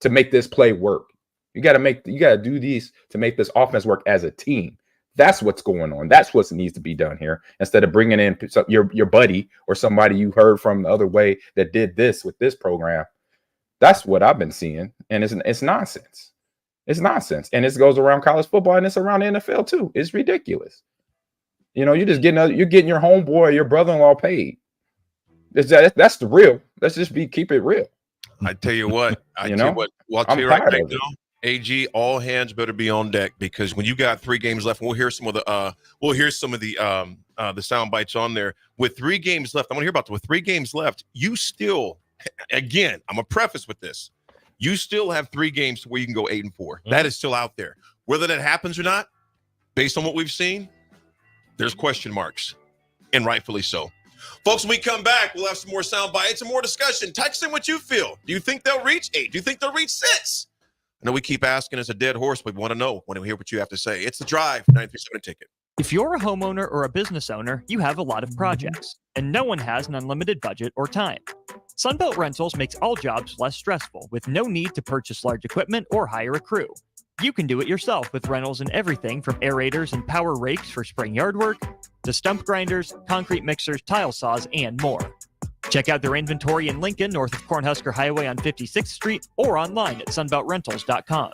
to make this play work. You got to do these to make this offense work as a team. That's what's going on. That's what needs to be done here. Instead of bringing in your buddy or somebody you heard from the other way that did this with this program. That's what I've been seeing. And it's nonsense. It's nonsense. And this goes around college football and it's around the NFL too. It's ridiculous. You know, you're getting your homeboy or your brother-in-law paid. That's the real. Let's just keep it real. I tell you what, I'll tell you right now. AG, all hands better be on deck because when you got 3 games left, and we'll hear some of the sound bites on there. With 3 games left, I want to hear about with 3 games left. You still, again, I'm gonna preface with this. You still have 3 games to where you can go 8-4. That is still out there. Whether that happens or not, based on what we've seen, there's question marks, and rightfully so. Folks, when we come back, we'll have some more sound bites and more discussion. Text in what you feel. Do you think they'll reach 8? Do you think they'll reach 6? I know we keep asking as a dead horse, but we want to know. Want to hear what you have to say. It's The Drive, 937 Ticket. If you're a homeowner or a business owner, you have a lot of projects, and no one has an unlimited budget or time. Sunbelt Rentals makes all jobs less stressful with no need to purchase large equipment or hire a crew. You can do it yourself with rentals and everything from aerators and power rakes for spring yard work to stump grinders, concrete mixers, tile saws, and more. Check out their inventory in Lincoln, north of Cornhusker Highway on 56th Street, or online at sunbeltrentals.com.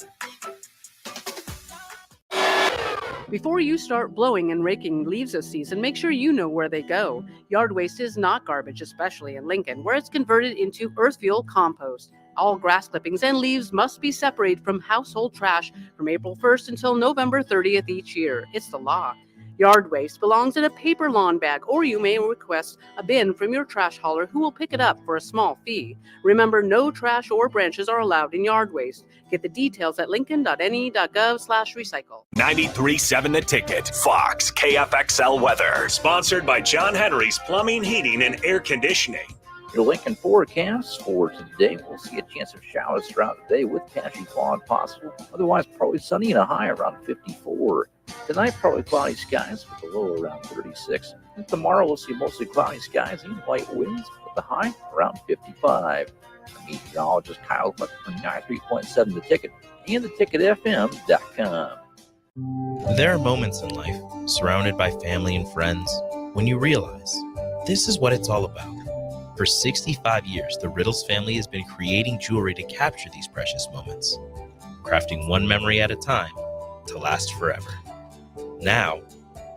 Before you start blowing and raking leaves this season, make sure you know where they go. Yard waste is not garbage, especially in Lincoln, where it's converted into earth fuel compost. All grass clippings and leaves must be separated from household trash from April 1st until November 30th each year. It's the law. Yard waste belongs in a paper lawn bag, or you may request a bin from your trash hauler who will pick it up for a small fee. Remember, no trash or branches are allowed in yard waste. Get the details at lincoln.ne.gov/recycle. 93.7 The Ticket. Fox KFXL weather. Sponsored by John Henry's Plumbing, Heating, and Air Conditioning. Your Lincoln forecast for today, we'll see a chance of showers throughout the day with patchy fog possible. Otherwise, probably sunny and a high around 54. Tonight, probably cloudy skies with a low around 36. And tomorrow, we'll see mostly cloudy skies and light winds with the high around 55. Meteorologist Kyle Cluck from 93.7 The Ticket and theticketfm.com. There are moments in life, surrounded by family and friends, when you realize this is what it's all about. For 65 years, the Riddles family has been creating jewelry to capture these precious moments, crafting one memory at a time to last forever. Now,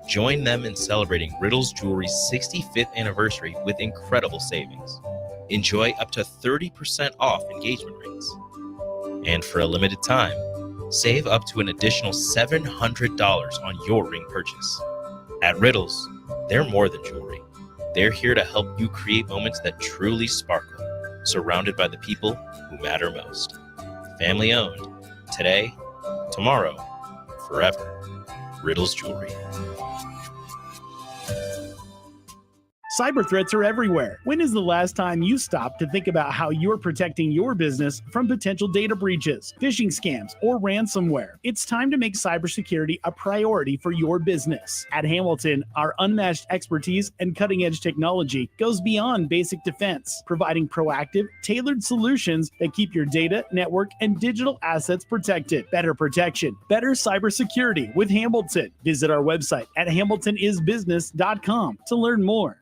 join them in celebrating Riddles Jewelry's 65th anniversary with incredible savings. Enjoy up to 30% off engagement rings. And for a limited time, save up to an additional $700 on your ring purchase. At Riddles, they're more than jewelry. They're here to help you create moments that truly sparkle, surrounded by the people who matter most. Family owned, today, tomorrow, forever. Riddles Jewelry. Cyber threats are everywhere. When is the last time you stopped to think about how you're protecting your business from potential data breaches, phishing scams, or ransomware? It's time to make cybersecurity a priority for your business. At Hamilton, our unmatched expertise and cutting-edge technology goes beyond basic defense, providing proactive, tailored solutions that keep your data, network, and digital assets protected. Better protection, better cybersecurity with Hamilton. Visit our website at hamiltonisbusiness.com to learn more.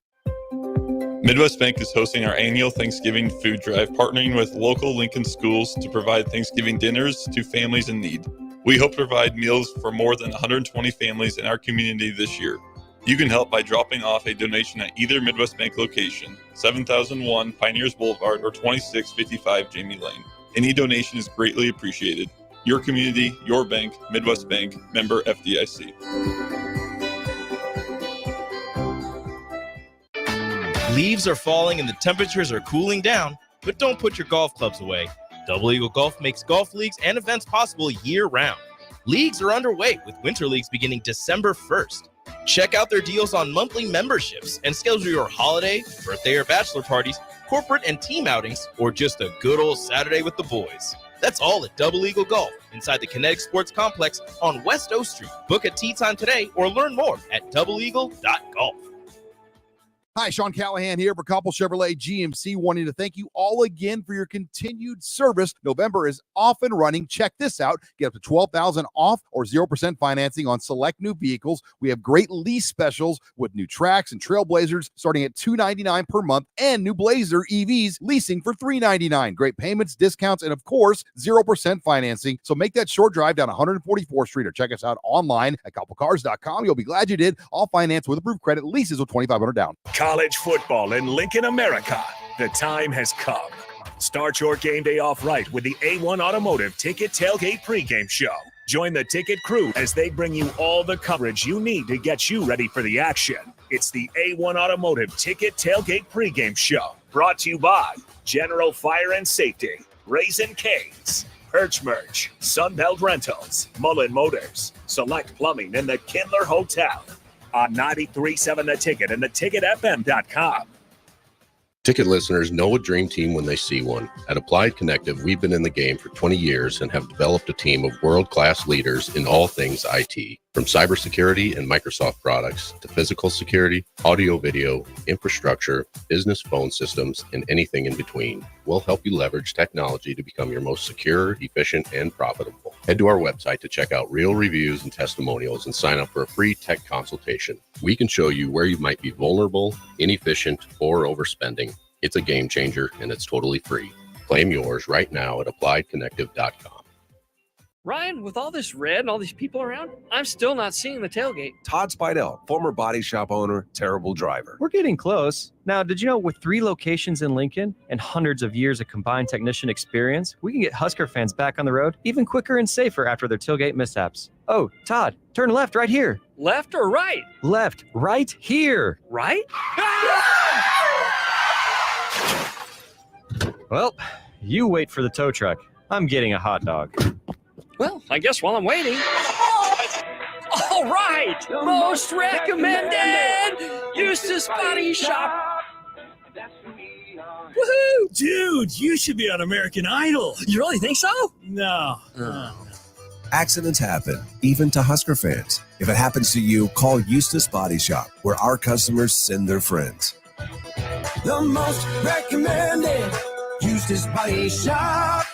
Midwest Bank is hosting our annual Thanksgiving food drive, partnering with local Lincoln schools to provide Thanksgiving dinners to families in need. We hope to provide meals for more than 120 families in our community this year. You can help by dropping off a donation at either Midwest Bank location, 7001 Pioneers Boulevard or 2655 Jamie Lane. Any donation is greatly appreciated. Your community, your bank, Midwest Bank, member FDIC. Leaves are falling and the temperatures are cooling down, but don't put your golf clubs away. Double Eagle Golf makes golf leagues and events possible year-round. Leagues are underway with winter leagues beginning December 1st. Check out their deals on monthly memberships and schedule your holiday, birthday or bachelor parties, corporate and team outings, or just a good old Saturday with the boys. That's all at Double Eagle Golf inside the Kinetic Sports Complex on West O Street. Book a tee time today or learn more at doubleeagle.golf. Hi, Sean Callahan here for Koppel Chevrolet GMC, wanting to thank you all again for your continued service. November is off and running. Check this out. Get up to $12,000 off or 0% financing on select new vehicles. We have great lease specials with new Trax and Trailblazers starting at $299 per month and new Blazer EVs leasing for $399. Great payments, discounts, and of course, 0% financing. So make that short drive down 144th Street or check us out online at koppelcars.com. You'll be glad you did. All finance with approved credit, leases with $2,500 down. College football in Lincoln, America. The time has come. Start your game day off right with the A1 Automotive Ticket Tailgate pregame show. Join the ticket crew as they bring you all the coverage you need to get you ready for the action. It's the A1 Automotive Ticket Tailgate pregame show. Brought to you by General Fire and Safety, Raisin Canes, Perch Merch, Sunbelt Rentals, Mullen Motors, Select Plumbing, and the Kindler Hotel. On 93.7 The Ticket and theticketfm.com. Ticket listeners know a dream team when they see one. At Applied Connective, we've been in the game for 20 years and have developed a team of world-class leaders in all things IT. From cybersecurity and Microsoft products to physical security, audio-video, infrastructure, business phone systems, and anything in between. We'll help you leverage technology to become your most secure, efficient, and profitable. Head to our website to check out real reviews and testimonials and sign up for a free tech consultation. We can show you where you might be vulnerable, inefficient, or overspending. It's a game changer, and it's totally free. Claim yours right now at appliedconnective.com. Ryan, with all this red and all these people around, I'm still not seeing the tailgate. Todd Spidell, former body shop owner, terrible driver. We're getting close. Now, did you know with 3 locations in Lincoln and hundreds of years of combined technician experience, we can get Husker fans back on the road even quicker and safer after their tailgate mishaps? Oh, Todd, turn left right here. Left or right? Left, right here. Right? Well, you wait for the tow truck. I'm getting a hot dog. Well, I guess while I'm waiting. All right! Most recommended! Eustace Body Shop! Woohoo! Dude, you should be on American Idol. You really think so? No. Accidents happen, even to Husker fans. If it happens to you, call Eustace Body Shop, where our customers send their friends. The most recommended Eustace Body Shop.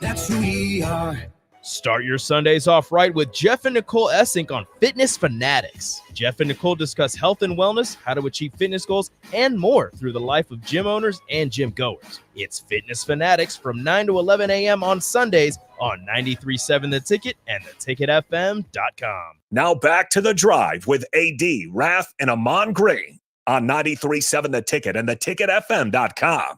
That's who we are. Start your Sundays off right with Jeff and Nicole Essink on Fitness Fanatics. Jeff and Nicole discuss health and wellness, how to achieve fitness goals, and more through the life of gym owners and gym goers. It's Fitness Fanatics from 9 to 11 a.m. on Sundays on 93.7 The Ticket and theticketfm.com. Now back to The Drive with AD, Raff, and Ahman Green on 93.7 The Ticket and theticketfm.com.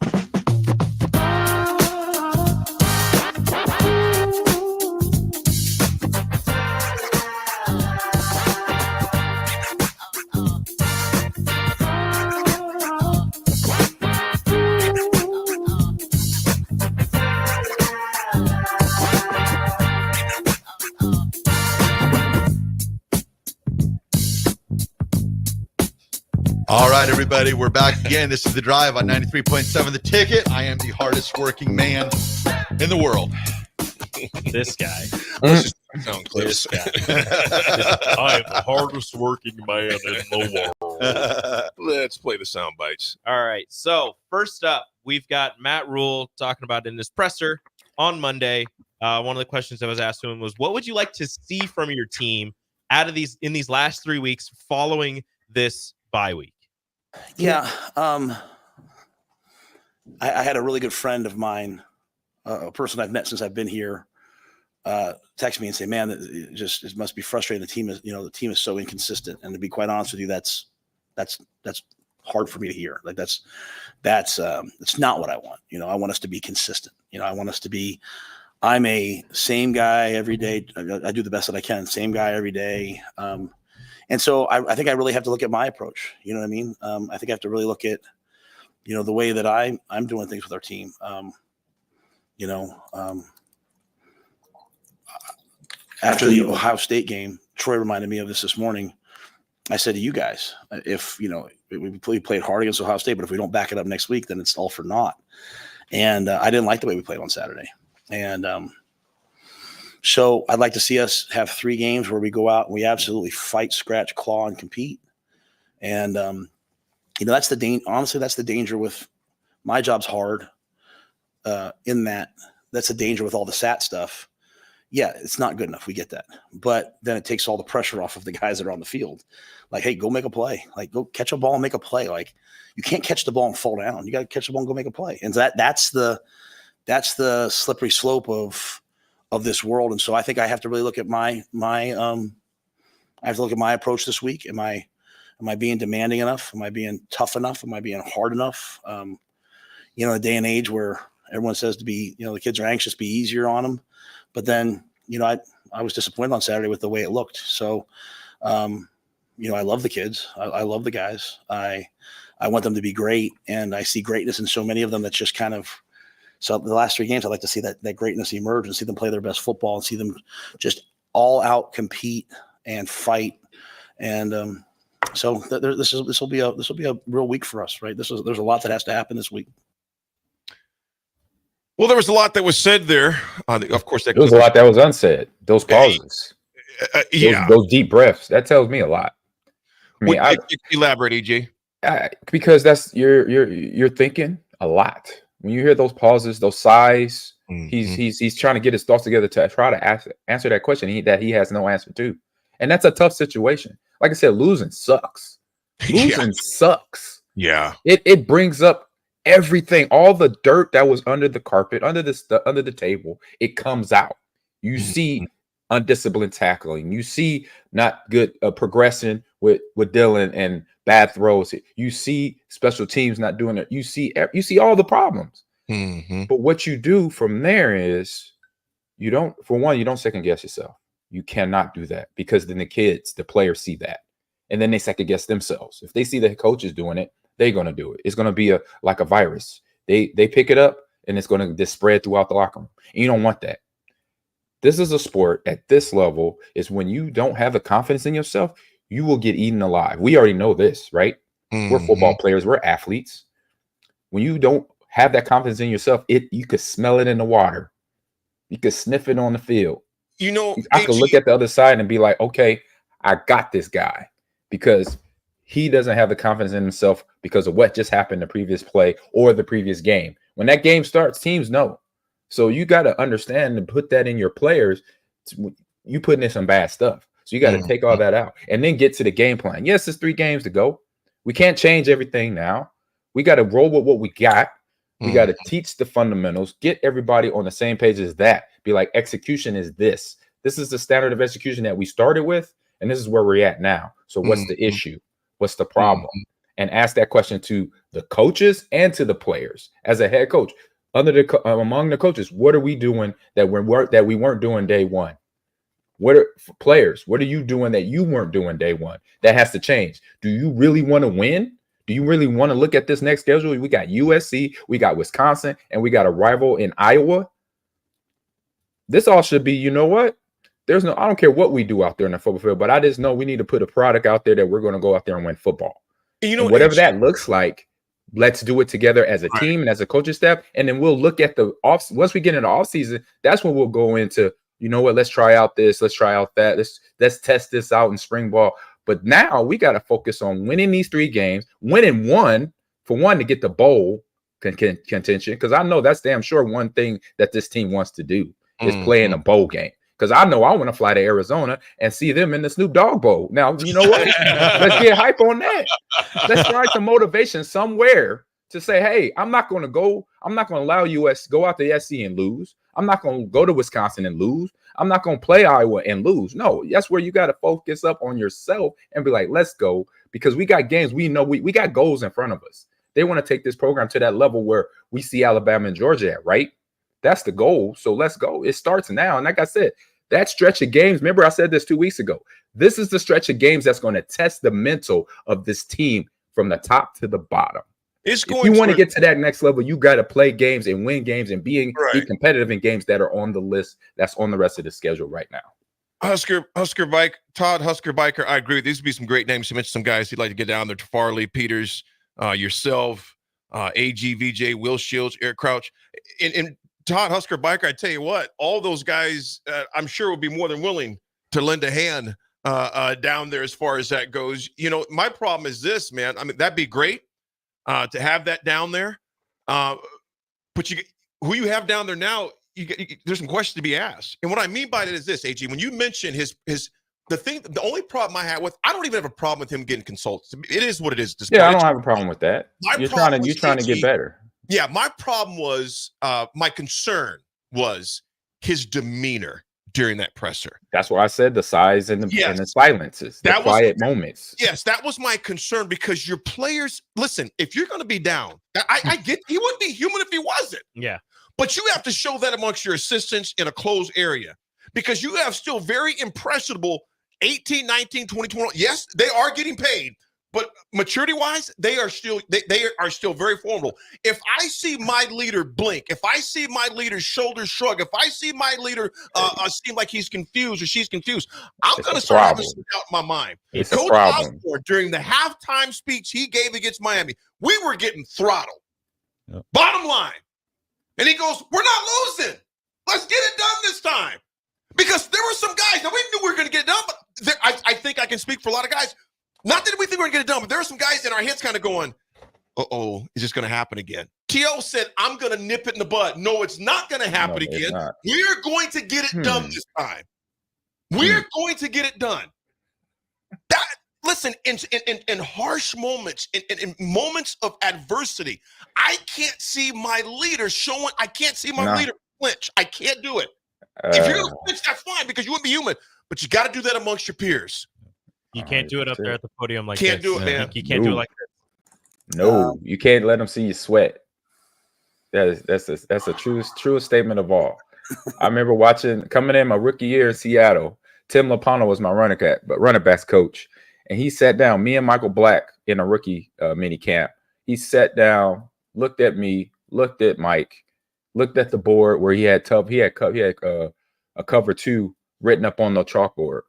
All right, everybody, we're back again. This is The Drive on 93.7 The Ticket. I am the hardest working man in the world. This guy. Let's just sound clips. This guy. I am the hardest working man in the world. Let's play the sound bites. All right. So first up, we've got Matt Rule talking about in his presser on Monday. One of the questions that was asked to him was, what would you like to see from your team out of these in these last 3 weeks following this bye week? Yeah. I had a really good friend of mine, a person I've met since I've been here, text me and say, man, it must be frustrating. The team is so inconsistent. And to be quite honest with you, that's hard for me to hear. Like that's not what I want. I want us to be consistent. I want us to be, I'm a same guy every day. I do the best that I can. Same guy every day. And so I think I really have to look at my approach. You know what I mean? I think I have to really look at, the way that I'm doing things with our team. After the Ohio State game, Troy reminded me of this morning. I said to you guys, if, we played hard against Ohio State, but if we don't back it up next week, then it's all for naught. And I didn't like the way we played on Saturday. And so I'd like to see us have 3 games where we go out and we absolutely fight, scratch, claw, and compete. And, that's the danger. Honestly, that's the danger with my job's hard in that's the danger with all the SAT stuff. Yeah, it's not good enough. We get that. But then it takes all the pressure off of the guys that are on the field. Like, hey, go make a play. Like, go catch a ball and make a play. Like, you can't catch the ball and fall down. You got to catch the ball and go make a play. And that's the slippery slope of this world. And so I think I have to really look at I have to look at my approach this week. Am I being demanding enough? Am I being tough enough? Am I being hard enough? In a day and age where everyone says to be, the kids are anxious, be easier on them. But then, I was disappointed on Saturday with the way it looked. So, I love the kids. I love the guys. I want them to be great. And I see greatness in so many of them that's just kind of, so the last 3 games, I'd like to see that greatness emerge and see them play their best football and see them just all out compete and fight. And so this will be a real week for us, right? There's a lot that has to happen this week. Well, there was a lot that was said there. Of course, there was a lot that was unsaid. Those pauses, those deep breaths. That tells me a lot. I mean, elaborate, EJ. Because that's you're thinking a lot when you hear those pauses, those sighs. Mm-hmm. He's trying to get his thoughts together to try to answer that question that he has no answer to, and that's a tough situation. Like I said, losing sucks. Losing sucks. Yeah, it brings up everything, all the dirt that was under the carpet, under the table, it comes out. You see undisciplined tackling. You see not good progression with Dylan and bad throws. You see special teams not doing it. You see all the problems. Mm-hmm. But what you do from there is you don't second guess yourself. You cannot do that because then the players see that, and then they second guess themselves. If they see the coaches doing it, they're going to do it. It's going to be like a virus. They pick it up and it's going to just spread throughout the locker room. And you don't want that. This is a sport at this level is when you don't have the confidence in yourself, you will get eaten alive. We already know this, right? Mm-hmm. We're football players. We're athletes. When you don't have that confidence in yourself, you could smell it in the water. You could sniff it on the field. I could look at the other side and be like, okay, I got this guy because he doesn't have the confidence in himself because of what just happened the previous play or the previous game. When that game starts, teams know. So you got to understand and put that in your players. You putting in some bad stuff. So you got to take all that out and then get to the game plan. Yes, it's 3 games to go. We can't change everything now. We got to roll with what we got. We got to teach the fundamentals, get everybody on the same page as that. Be like, execution is this. This is the standard of execution that we started with, and this is where we're at now. So what's the issue? What's the problem? And ask that question to the coaches and to the players. As a head coach, among the coaches, what are we doing that we weren't doing day one? What are you doing that you weren't doing day one? That has to change. Do you really want to win? Do you really want to look at this next schedule? We got USC, we got Wisconsin, and we got a rival in Iowa. This all should be, you know what? I don't care what we do out there in the football field, but I just know we need to put a product out there that we're going to go out there and win football. And whatever that looks like, let's do it together as a team and as a coaching staff. And then we'll look at the once we get into off season, that's when we'll go into, you know what, let's try out this, let's try out that, let's test this out in spring ball. But now we got to focus on winning these 3 games, winning one to get the bowl contention. Because I know that's damn sure one thing that this team wants to do is play in a bowl game. Because I know I want to fly to Arizona and see them in the Snoop Dogg Bowl. Now, you know what? Let's get hype on that. Let's find some motivation somewhere to say, hey, I'm not going to allow US go out to SC and lose. I'm not going to go to Wisconsin and lose. I'm not going to play Iowa and lose. No, that's where you got to focus up on yourself and be like, let's go, because we got games. We know we got goals in front of us. They want to take this program to that level where we see Alabama and Georgia at, right? That's the goal. So let's go. It starts now. And like I said, that stretch of games, remember I said this 2 weeks ago, this is the stretch of games that's going to test the mental of this team from the top to the bottom. If you want to get to that next level, you got to play games and win games and be competitive in games that are on the list that's on the rest of the schedule right now. Todd Husker Biker, I agree. These would be some great names. You mentioned some guys you'd like to get down there. Farley, Peters, yourself, AG, VJ, Will Shields, Eric Crouch. And Todd Husker Biker, I tell you what, all those guys, I'm sure would be more than willing to lend a hand down there as far as that goes. You know, my problem is this, man. I mean, that'd be great to have that down there. But who you have down there now, there's some questions to be asked. And what I mean by that is this, AG, when you mention the only problem I have with, I don't even have a problem with him getting consulted. It is what it is. Yeah, I don't have a problem with that. You're trying to get better. Yeah, my problem was, my concern was his demeanor during that presser. That's why I said the size and the silences, the quiet moments. Yes, that was my concern, because your players, listen, if you're going to be down, I get, he wouldn't be human if he wasn't. Yeah. But you have to show that amongst your assistants in a closed area, because you have still very impressionable 18, 19, 20, 21. Yes, they are getting paid. But maturity-wise, they are still very formidable. If I see my leader blink, if I see my leader's shoulders shrug, if I see my leader seem like he's confused or she's confused, I'm going to start having some doubt in my mind. Coach Osborne, during the halftime speech he gave against Miami, we were getting throttled. Yep. Bottom line. And he goes, we're not losing. Let's get it done this time. Because there were some guys, now we knew we were going to get it done, but I think I can speak for a lot of guys. Not that we think we're going to get it done, but there are some guys in our heads kind of going, uh-oh, is this going to happen again? T.O. said, I'm going to nip it in the bud. No, it's not going to happen again. We're going to get it done this time. We're going to get it done. That, listen, in harsh moments, in moments of adversity, I can't see my leader leader flinch. I can't do it. If you're going to flinch, that's fine, because you wouldn't be human. But you got to do that amongst your peers. You can't do it up there at the podium like can't this. Do it, man. You can't do it like this. No, you can't let them see you sweat. That's a truest statement of all. I remember coming in my rookie year in Seattle. Tim Lapano was my running backs coach, and he sat down. Me and Michael Black in a rookie mini camp. He sat down, looked at me, looked at Mike, looked at the board where he had a cover 2 written up on the chalkboard.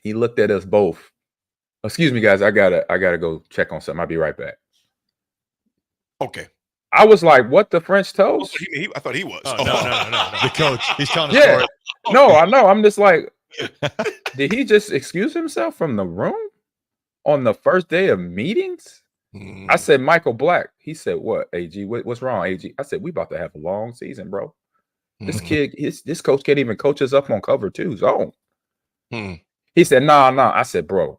He looked at us both. Excuse me, guys. I gotta go check on something. I'll be right back. Okay. I was like, "What the French toast?" I thought he was. Oh, no. The coach. He's telling a story. No, I know. I'm just like, did he just excuse himself from the room on the first day of meetings? I said, Michael Black. He said, "What, AG? What's wrong, AG?" I said, "We about to have a long season, bro. This kid, this coach can't even coach us up on cover 2 zone." He said, "No." I said, "Bro,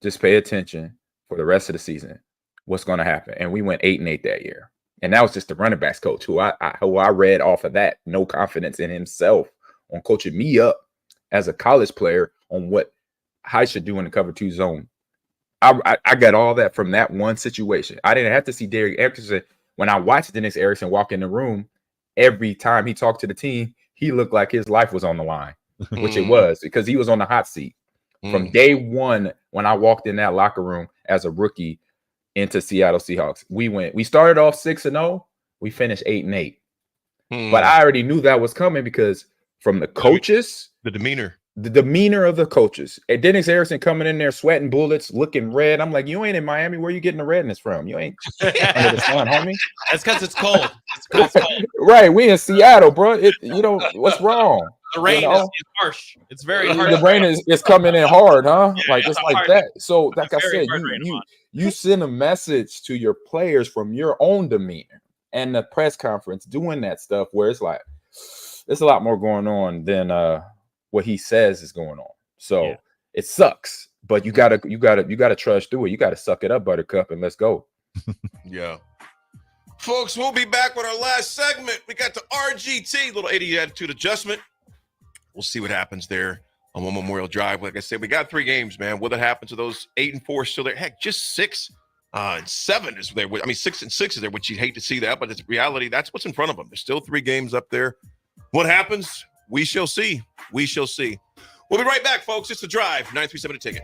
just pay attention for the rest of the season. What's going to happen?" And we went 8-8 that year. And that was just the running backs coach who I read off of that. No confidence in himself on coaching me up as a college player on what I should do in the cover 2 zone. I got all that from that one situation. I didn't have to see Derek Erickson. When I watched Dennis Erickson walk in the room, every time he talked to the team, he looked like his life was on the line. Which it was, because he was on the hot seat from day one. When I walked in that locker room as a rookie into Seattle Seahawks, we started off 6-0, we finished 8-8. But I already knew that was coming, because from the coaches, the demeanor, the demeanor of the coaches. And Dennis Erickson coming in there sweating bullets, looking red. I'm like, you ain't in Miami. Where you getting the redness from? You ain't under the sun, homie. That's because it's cold. It's cold. Right, we in Seattle, bro. What's wrong? The rain is harsh. It's very harsh. The rain is coming in hard, huh? Yeah, like it's like hard, that. So, like I very said, hard rain, you send a message to your players from your own demeanor and the press conference doing that stuff where it's like there's a lot more going on than what he says is going on. So it sucks, but you gotta trudge through it. You gotta suck it up, Buttercup, and let's go. Yeah. Folks, we'll be back with our last segment. We got the RGT, little 80 attitude adjustment. We'll see what happens there on One Memorial Drive. Like I said, we got 3 games, man. What happens to those 8 and 4 still there? Heck, just 6 and 7 is there. I mean, 6 and 6 is there, which you'd hate to see that, but it's reality. That's what's in front of them. There's still 3 games up there. What happens? We shall see. We shall see. We'll be right back, folks. It's The Drive, 937 The Ticket.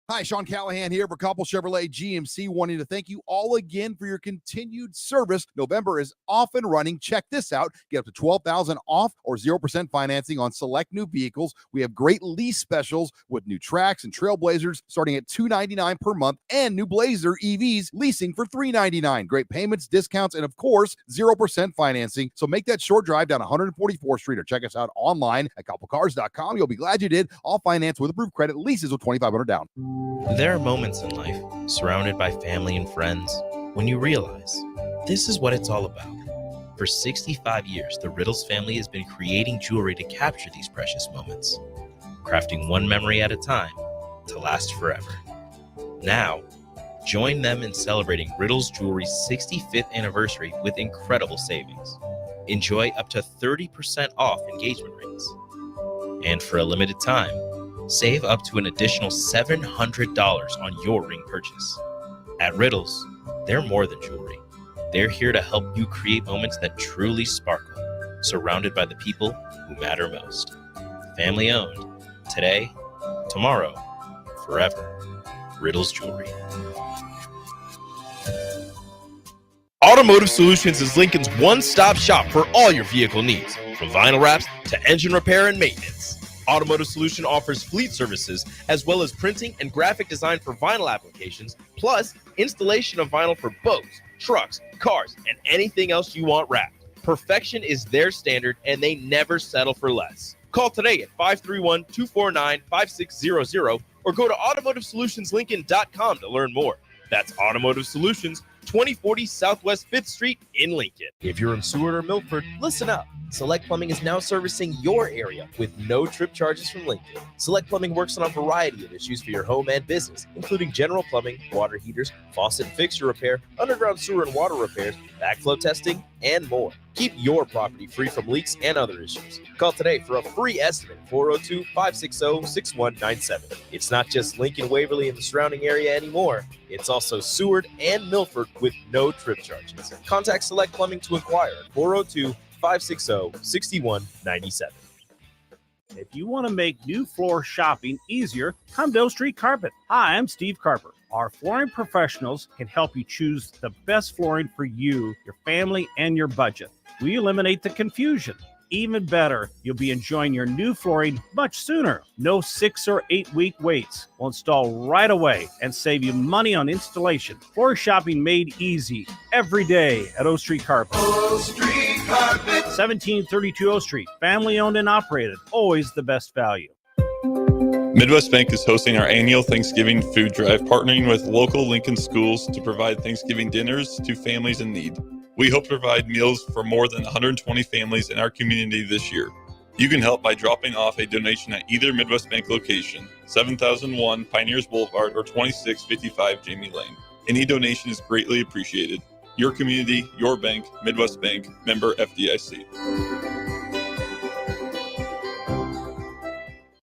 Hi, Sean Callahan here for Coppell Chevrolet GMC, wanting to thank you all again for your continued service. November is off and running. Check this out. Get up to $12,000 off or 0% financing on select new vehicles. We have great lease specials with new Trax and Trailblazers starting at $299 per month and new Blazer EVs leasing for $399. Great payments, discounts, and of course, 0% financing. So make that short drive down 144th Street or check us out online at coppellcars.com. You'll be glad you did. All finance with approved credit, leases with $2,500 down. There are moments in life, surrounded by family and friends, when you realize this is what it's all about. For 65 years, the Riddles family has been creating jewelry to capture these precious moments, crafting one memory at a time to last forever. Now, join them in celebrating Riddles Jewelry's 65th anniversary with incredible savings. Enjoy up to 30% off engagement rings. And for a limited time, save up to an additional $700 on your ring purchase. At Riddles, they're more than jewelry. They're here to help you create moments that truly sparkle, surrounded by the people who matter most. Family owned. Today, tomorrow, forever. Riddles Jewelry. Automotive Solutions is Lincoln's one-stop shop for all your vehicle needs, from vinyl wraps to engine repair and maintenance. Automotive Solution offers fleet services as well as printing and graphic design for vinyl applications, plus installation of vinyl for boats, trucks, cars, and anything else you want wrapped. Perfection is their standard, and they never settle for less. Call today at 531-249-5600 or go to automotivesolutionslincoln.com to learn more. That's Automotive Solutions, 2040 Southwest 5th Street in Lincoln. If you're in Seward or Milford, listen up. Select Plumbing is now servicing your area with no trip charges from Lincoln. Select Plumbing works on a variety of issues for your home and business, including general plumbing, water heaters, faucet and fixture repair, underground sewer and water repairs, backflow testing, and more. Keep your property free from leaks and other issues. Call today for a free estimate, 402-560-6197. It's not just Lincoln, Waverly, and the surrounding area anymore. It's also Seward and Milford with no trip charges. Contact Select Plumbing to inquire at 402-560-6197. If you want to make new floor shopping easier, come to O Street Carpet. Hi, I'm Steve Carper. Our flooring professionals can help you choose the best flooring for you, your family, and your budget. We eliminate the confusion. Even better, you'll be enjoying your new flooring much sooner. No 6 or 8 week waits. We'll install right away and save you money on installation. Floor shopping made easy every day at O Street Carpet. O Street Carpet. 1732 O Street. Family owned and operated. Always the best value. Midwest Bank is hosting our annual Thanksgiving food drive, partnering with local Lincoln schools to provide Thanksgiving dinners to families in need. We hope to provide meals for more than 120 families in our community this year. You can help by dropping off a donation at either Midwest Bank location, 7001 Pioneers Boulevard or 2655 Jamie Lane. Any donation is greatly appreciated. Your community, your bank, Midwest Bank, member FDIC.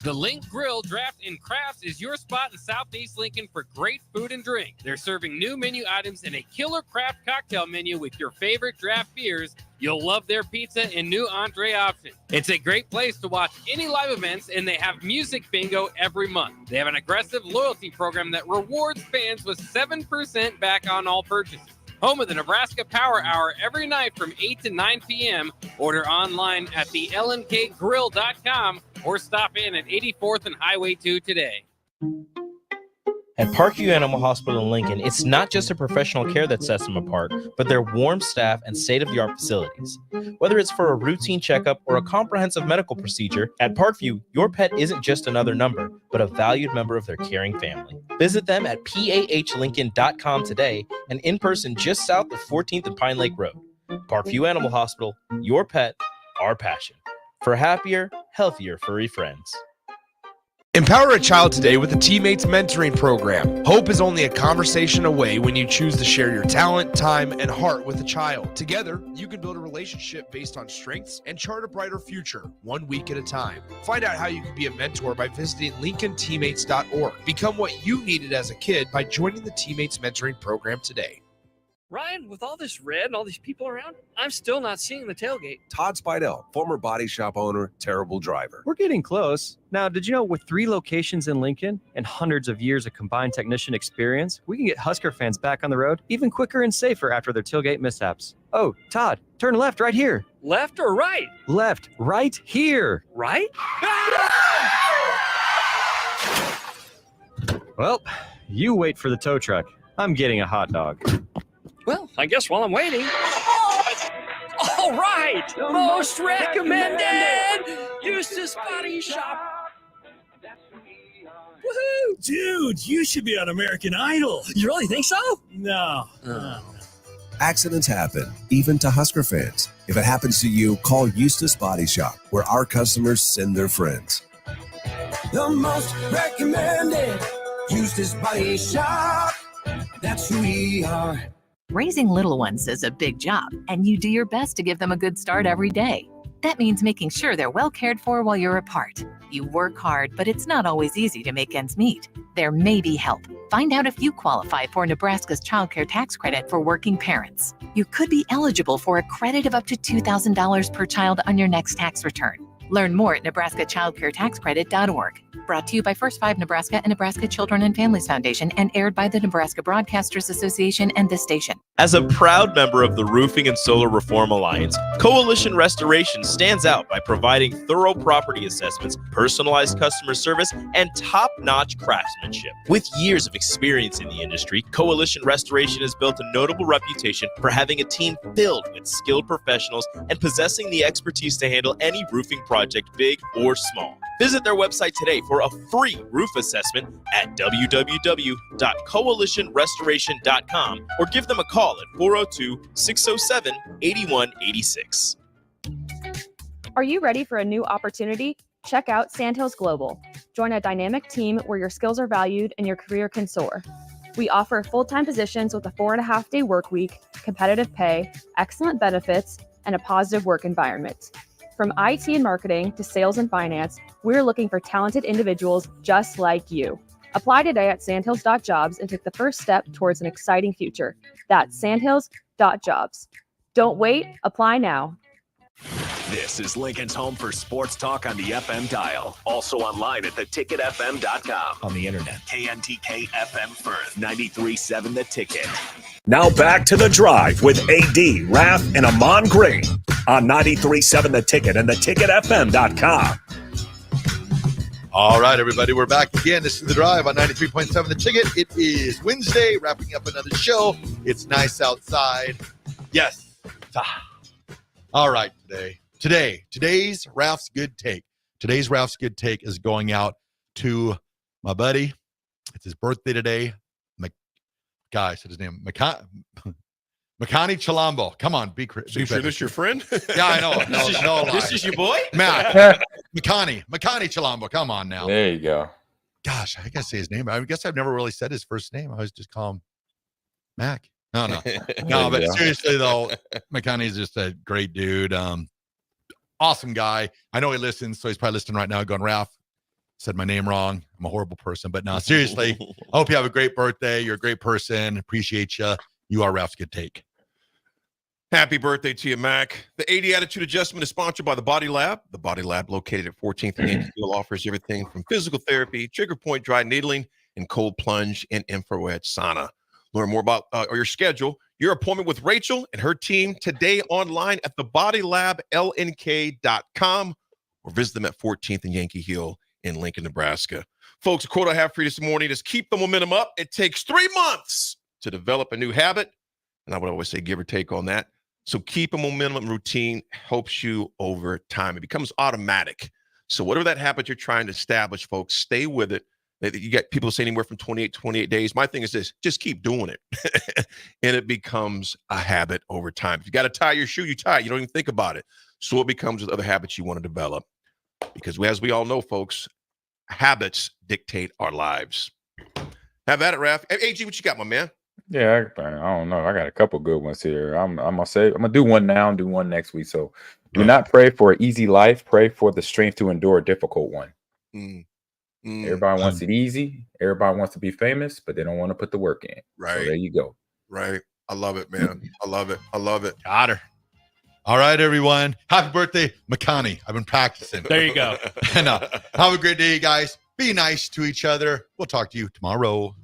The Link Grill Draft and Crafts is your spot in Southeast Lincoln for great food and drink. They're serving new menu items and a killer craft cocktail menu with your favorite draft beers. You'll love their pizza and new entree options. It's a great place to watch any live events, and they have music bingo every month. They have an aggressive loyalty program that rewards fans with 7% back on all purchases. home of the Nebraska Power Hour every night from 8 to 9 p.m. Order online at thelnkgrill.com or stop in at 84th and Highway 2 today. At Parkview Animal Hospital in Lincoln, it's not just a professional care that sets them apart, but their warm staff and state-of-the-art facilities. Whether it's for a routine checkup or a comprehensive medical procedure, at Parkview, your pet isn't just another number, but a valued member of their caring family. Visit them at pahlincoln.com today and in person just south of 14th and Pine Lake Road. Parkview Animal Hospital, your pet, our passion. For happier, healthier furry friends. Empower a child today with the Teammates Mentoring Program. Hope is only a conversation away when you choose to share your talent, time, and heart with a child. Together, you can build a relationship based on strengths and chart a brighter future, 1 week at a time. Find out how you can be a mentor by visiting LincolnTeammates.org. Become what you needed as a kid by joining the Teammates Mentoring Program today. Ryan, with all this red and all these people around, I'm still not seeing the tailgate. Todd Spidell, former body shop owner, terrible driver. We're getting close. Now, did you know with 3 locations in Lincoln and hundreds of years of combined technician experience, we can get Husker fans back on the road even quicker and safer after their tailgate mishaps? Oh, Todd, turn left right here. Left or right? Left, right here. Right? Well, you wait for the tow truck. I'm getting a hot dog. Well, I guess while I'm waiting. All right! Most recommended! Eustace Body Shop. Woohoo! Dude, you should be on American Idol. You really think so? No. Accidents happen, even to Husker fans. If it happens to you, call Eustace Body Shop, where our customers send their friends. The most recommended Eustace Body Shop. That's who we are. Raising little ones is a big job, and you do your best to give them a good start every day. That means making sure they're well cared for while you're apart. You work hard, but it's not always easy to make ends meet. There may be help. Find out if you qualify for Nebraska's Child Care Tax Credit for working parents. You could be eligible for a credit of up to $2,000 per child on your next tax return. Learn more at nebraskachildcaretaxcredit.org. Brought to you by First 5 Nebraska and Nebraska Children and Families Foundation and aired by the Nebraska Broadcasters Association and this station. As a proud member of the Roofing and Solar Reform Alliance, Coalition Restoration stands out by providing thorough property assessments, personalized customer service, and top-notch craftsmanship. With years of experience in the industry, Coalition Restoration has built a notable reputation for having a team filled with skilled professionals and possessing the expertise to handle any roofing project, big or small. Visit their website today for a free roof assessment at www.coalitionrestoration.com or give them a call at 402-607-8186. Are you ready for a new opportunity? Check out Sandhills Global. Join a dynamic team where your skills are valued and your career can soar. We offer full-time positions with a 4.5-day work week, competitive pay, excellent benefits, and a positive work environment. From IT and marketing to sales and finance, we're looking for talented individuals just like you. Apply today at sandhills.jobs and take the first step towards an exciting future. That's sandhills.jobs. Don't wait, apply now. This is Lincoln's home for sports talk on the FM dial. Also online at theticketfm.com. On the internet. KNTK FM Firth, 93.7 The Ticket. Now back to The Drive with AD, Raff, and Ahman Green on 93.7 The Ticket and theticketfm.com. All right, everybody, we're back again. This is The Drive on 93.7 The Ticket. It is Wednesday, wrapping up another show. It's nice outside. Yes. All right, today's Raff's Good Take. Today's Raff's Good Take is going out to my buddy. It's his birthday today. Guy said his name. Makani Chalambo. Come on, be sure this your friend? Yeah, I know. No, this is your boy? Matt. Makani Chalambo. Come on now. There you go. Gosh, I gotta say his name. I guess I've never really said his first name. I always just call him Mac. No. But seriously though, Makani's just a great dude. Awesome guy. I know he listens, so he's probably listening right now going, Raff, said my name wrong. I'm a horrible person. But no, seriously, I hope you have a great birthday. You're a great person. Appreciate you. You are Raff's Good Take. Happy birthday to you, Mac. The 80 Attitude Adjustment is sponsored by the Body Lab. The Body Lab, located at 14th and Yankee, offers everything from physical therapy, trigger point dry needling, and cold plunge and infrared sauna. Learn more about your schedule. your appointment with Rachel and her team today online at thebodylablnk.com or visit them at 14th and Yankee Hill in Lincoln, Nebraska. Folks, a quote I have for you this morning is keep the momentum up. It takes 3 months to develop a new habit. And I would always say give or take on that. So keep a momentum routine helps you over time. It becomes automatic. So whatever that habit you're trying to establish, folks, stay with it. You get people saying anywhere from 28 to 28 days. My thing is this, just keep doing it. And it becomes a habit over time. If you got to tie your shoe, you tie it. You don't even think about it. So it becomes with other habits you want to develop. Because as we all know, folks, habits dictate our lives. Have at it, Raff. Hey, AG, what you got, my man? Yeah, I don't know. I got a couple good ones here. I'm gonna do one now and do one next week. So do not pray for an easy life. Pray for the strength to endure a difficult one. Everybody wants it easy. Everybody wants to be famous, but they don't want to put the work in. Right. So there you go. Right. I love it, man. I love it. I love it. Got her. All right, everyone. Happy birthday, Makani. I've been practicing. There you go. And have a great day, guys. Be nice to each other. We'll talk to you tomorrow.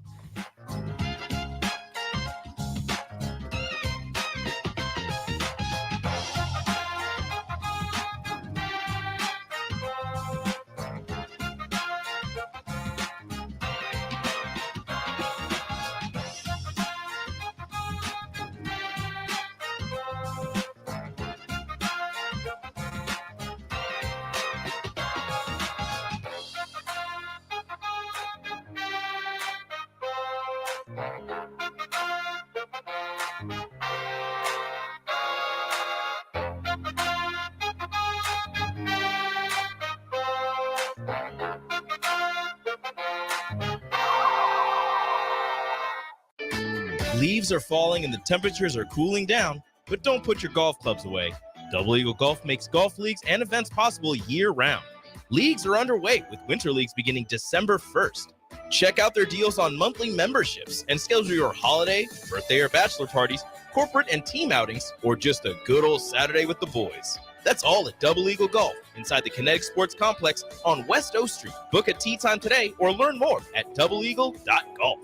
Leaves are falling and the temperatures are cooling down, but don't put your golf clubs away. Double Eagle Golf makes golf leagues and events possible year-round. Leagues are underway with winter leagues beginning December 1st. Check out their deals on monthly memberships and schedule your holiday, birthday, or bachelor parties, corporate and team outings, or just a good old Saturday with the boys. That's all at Double Eagle Golf inside the Kinetic Sports Complex on West O Street. Book a tee time today or learn more at doubleeagle.golf.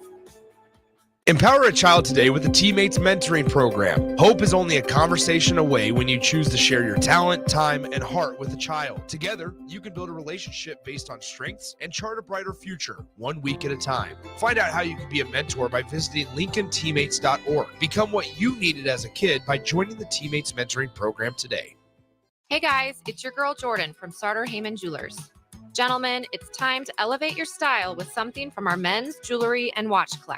Empower a child today with the Teammates Mentoring Program. Hope is only a conversation away when you choose to share your talent, time, and heart with a child. Together, you can build a relationship based on strengths and chart a brighter future, 1 week at a time. Find out how you can be a mentor by visiting LincolnTeammates.org. Become what you needed as a kid by joining the Teammates Mentoring Program today. Hey guys, it's your girl Jordan from Sartor Heyman Jewelers. Gentlemen, it's time to elevate your style with something from our men's jewelry and watch collection.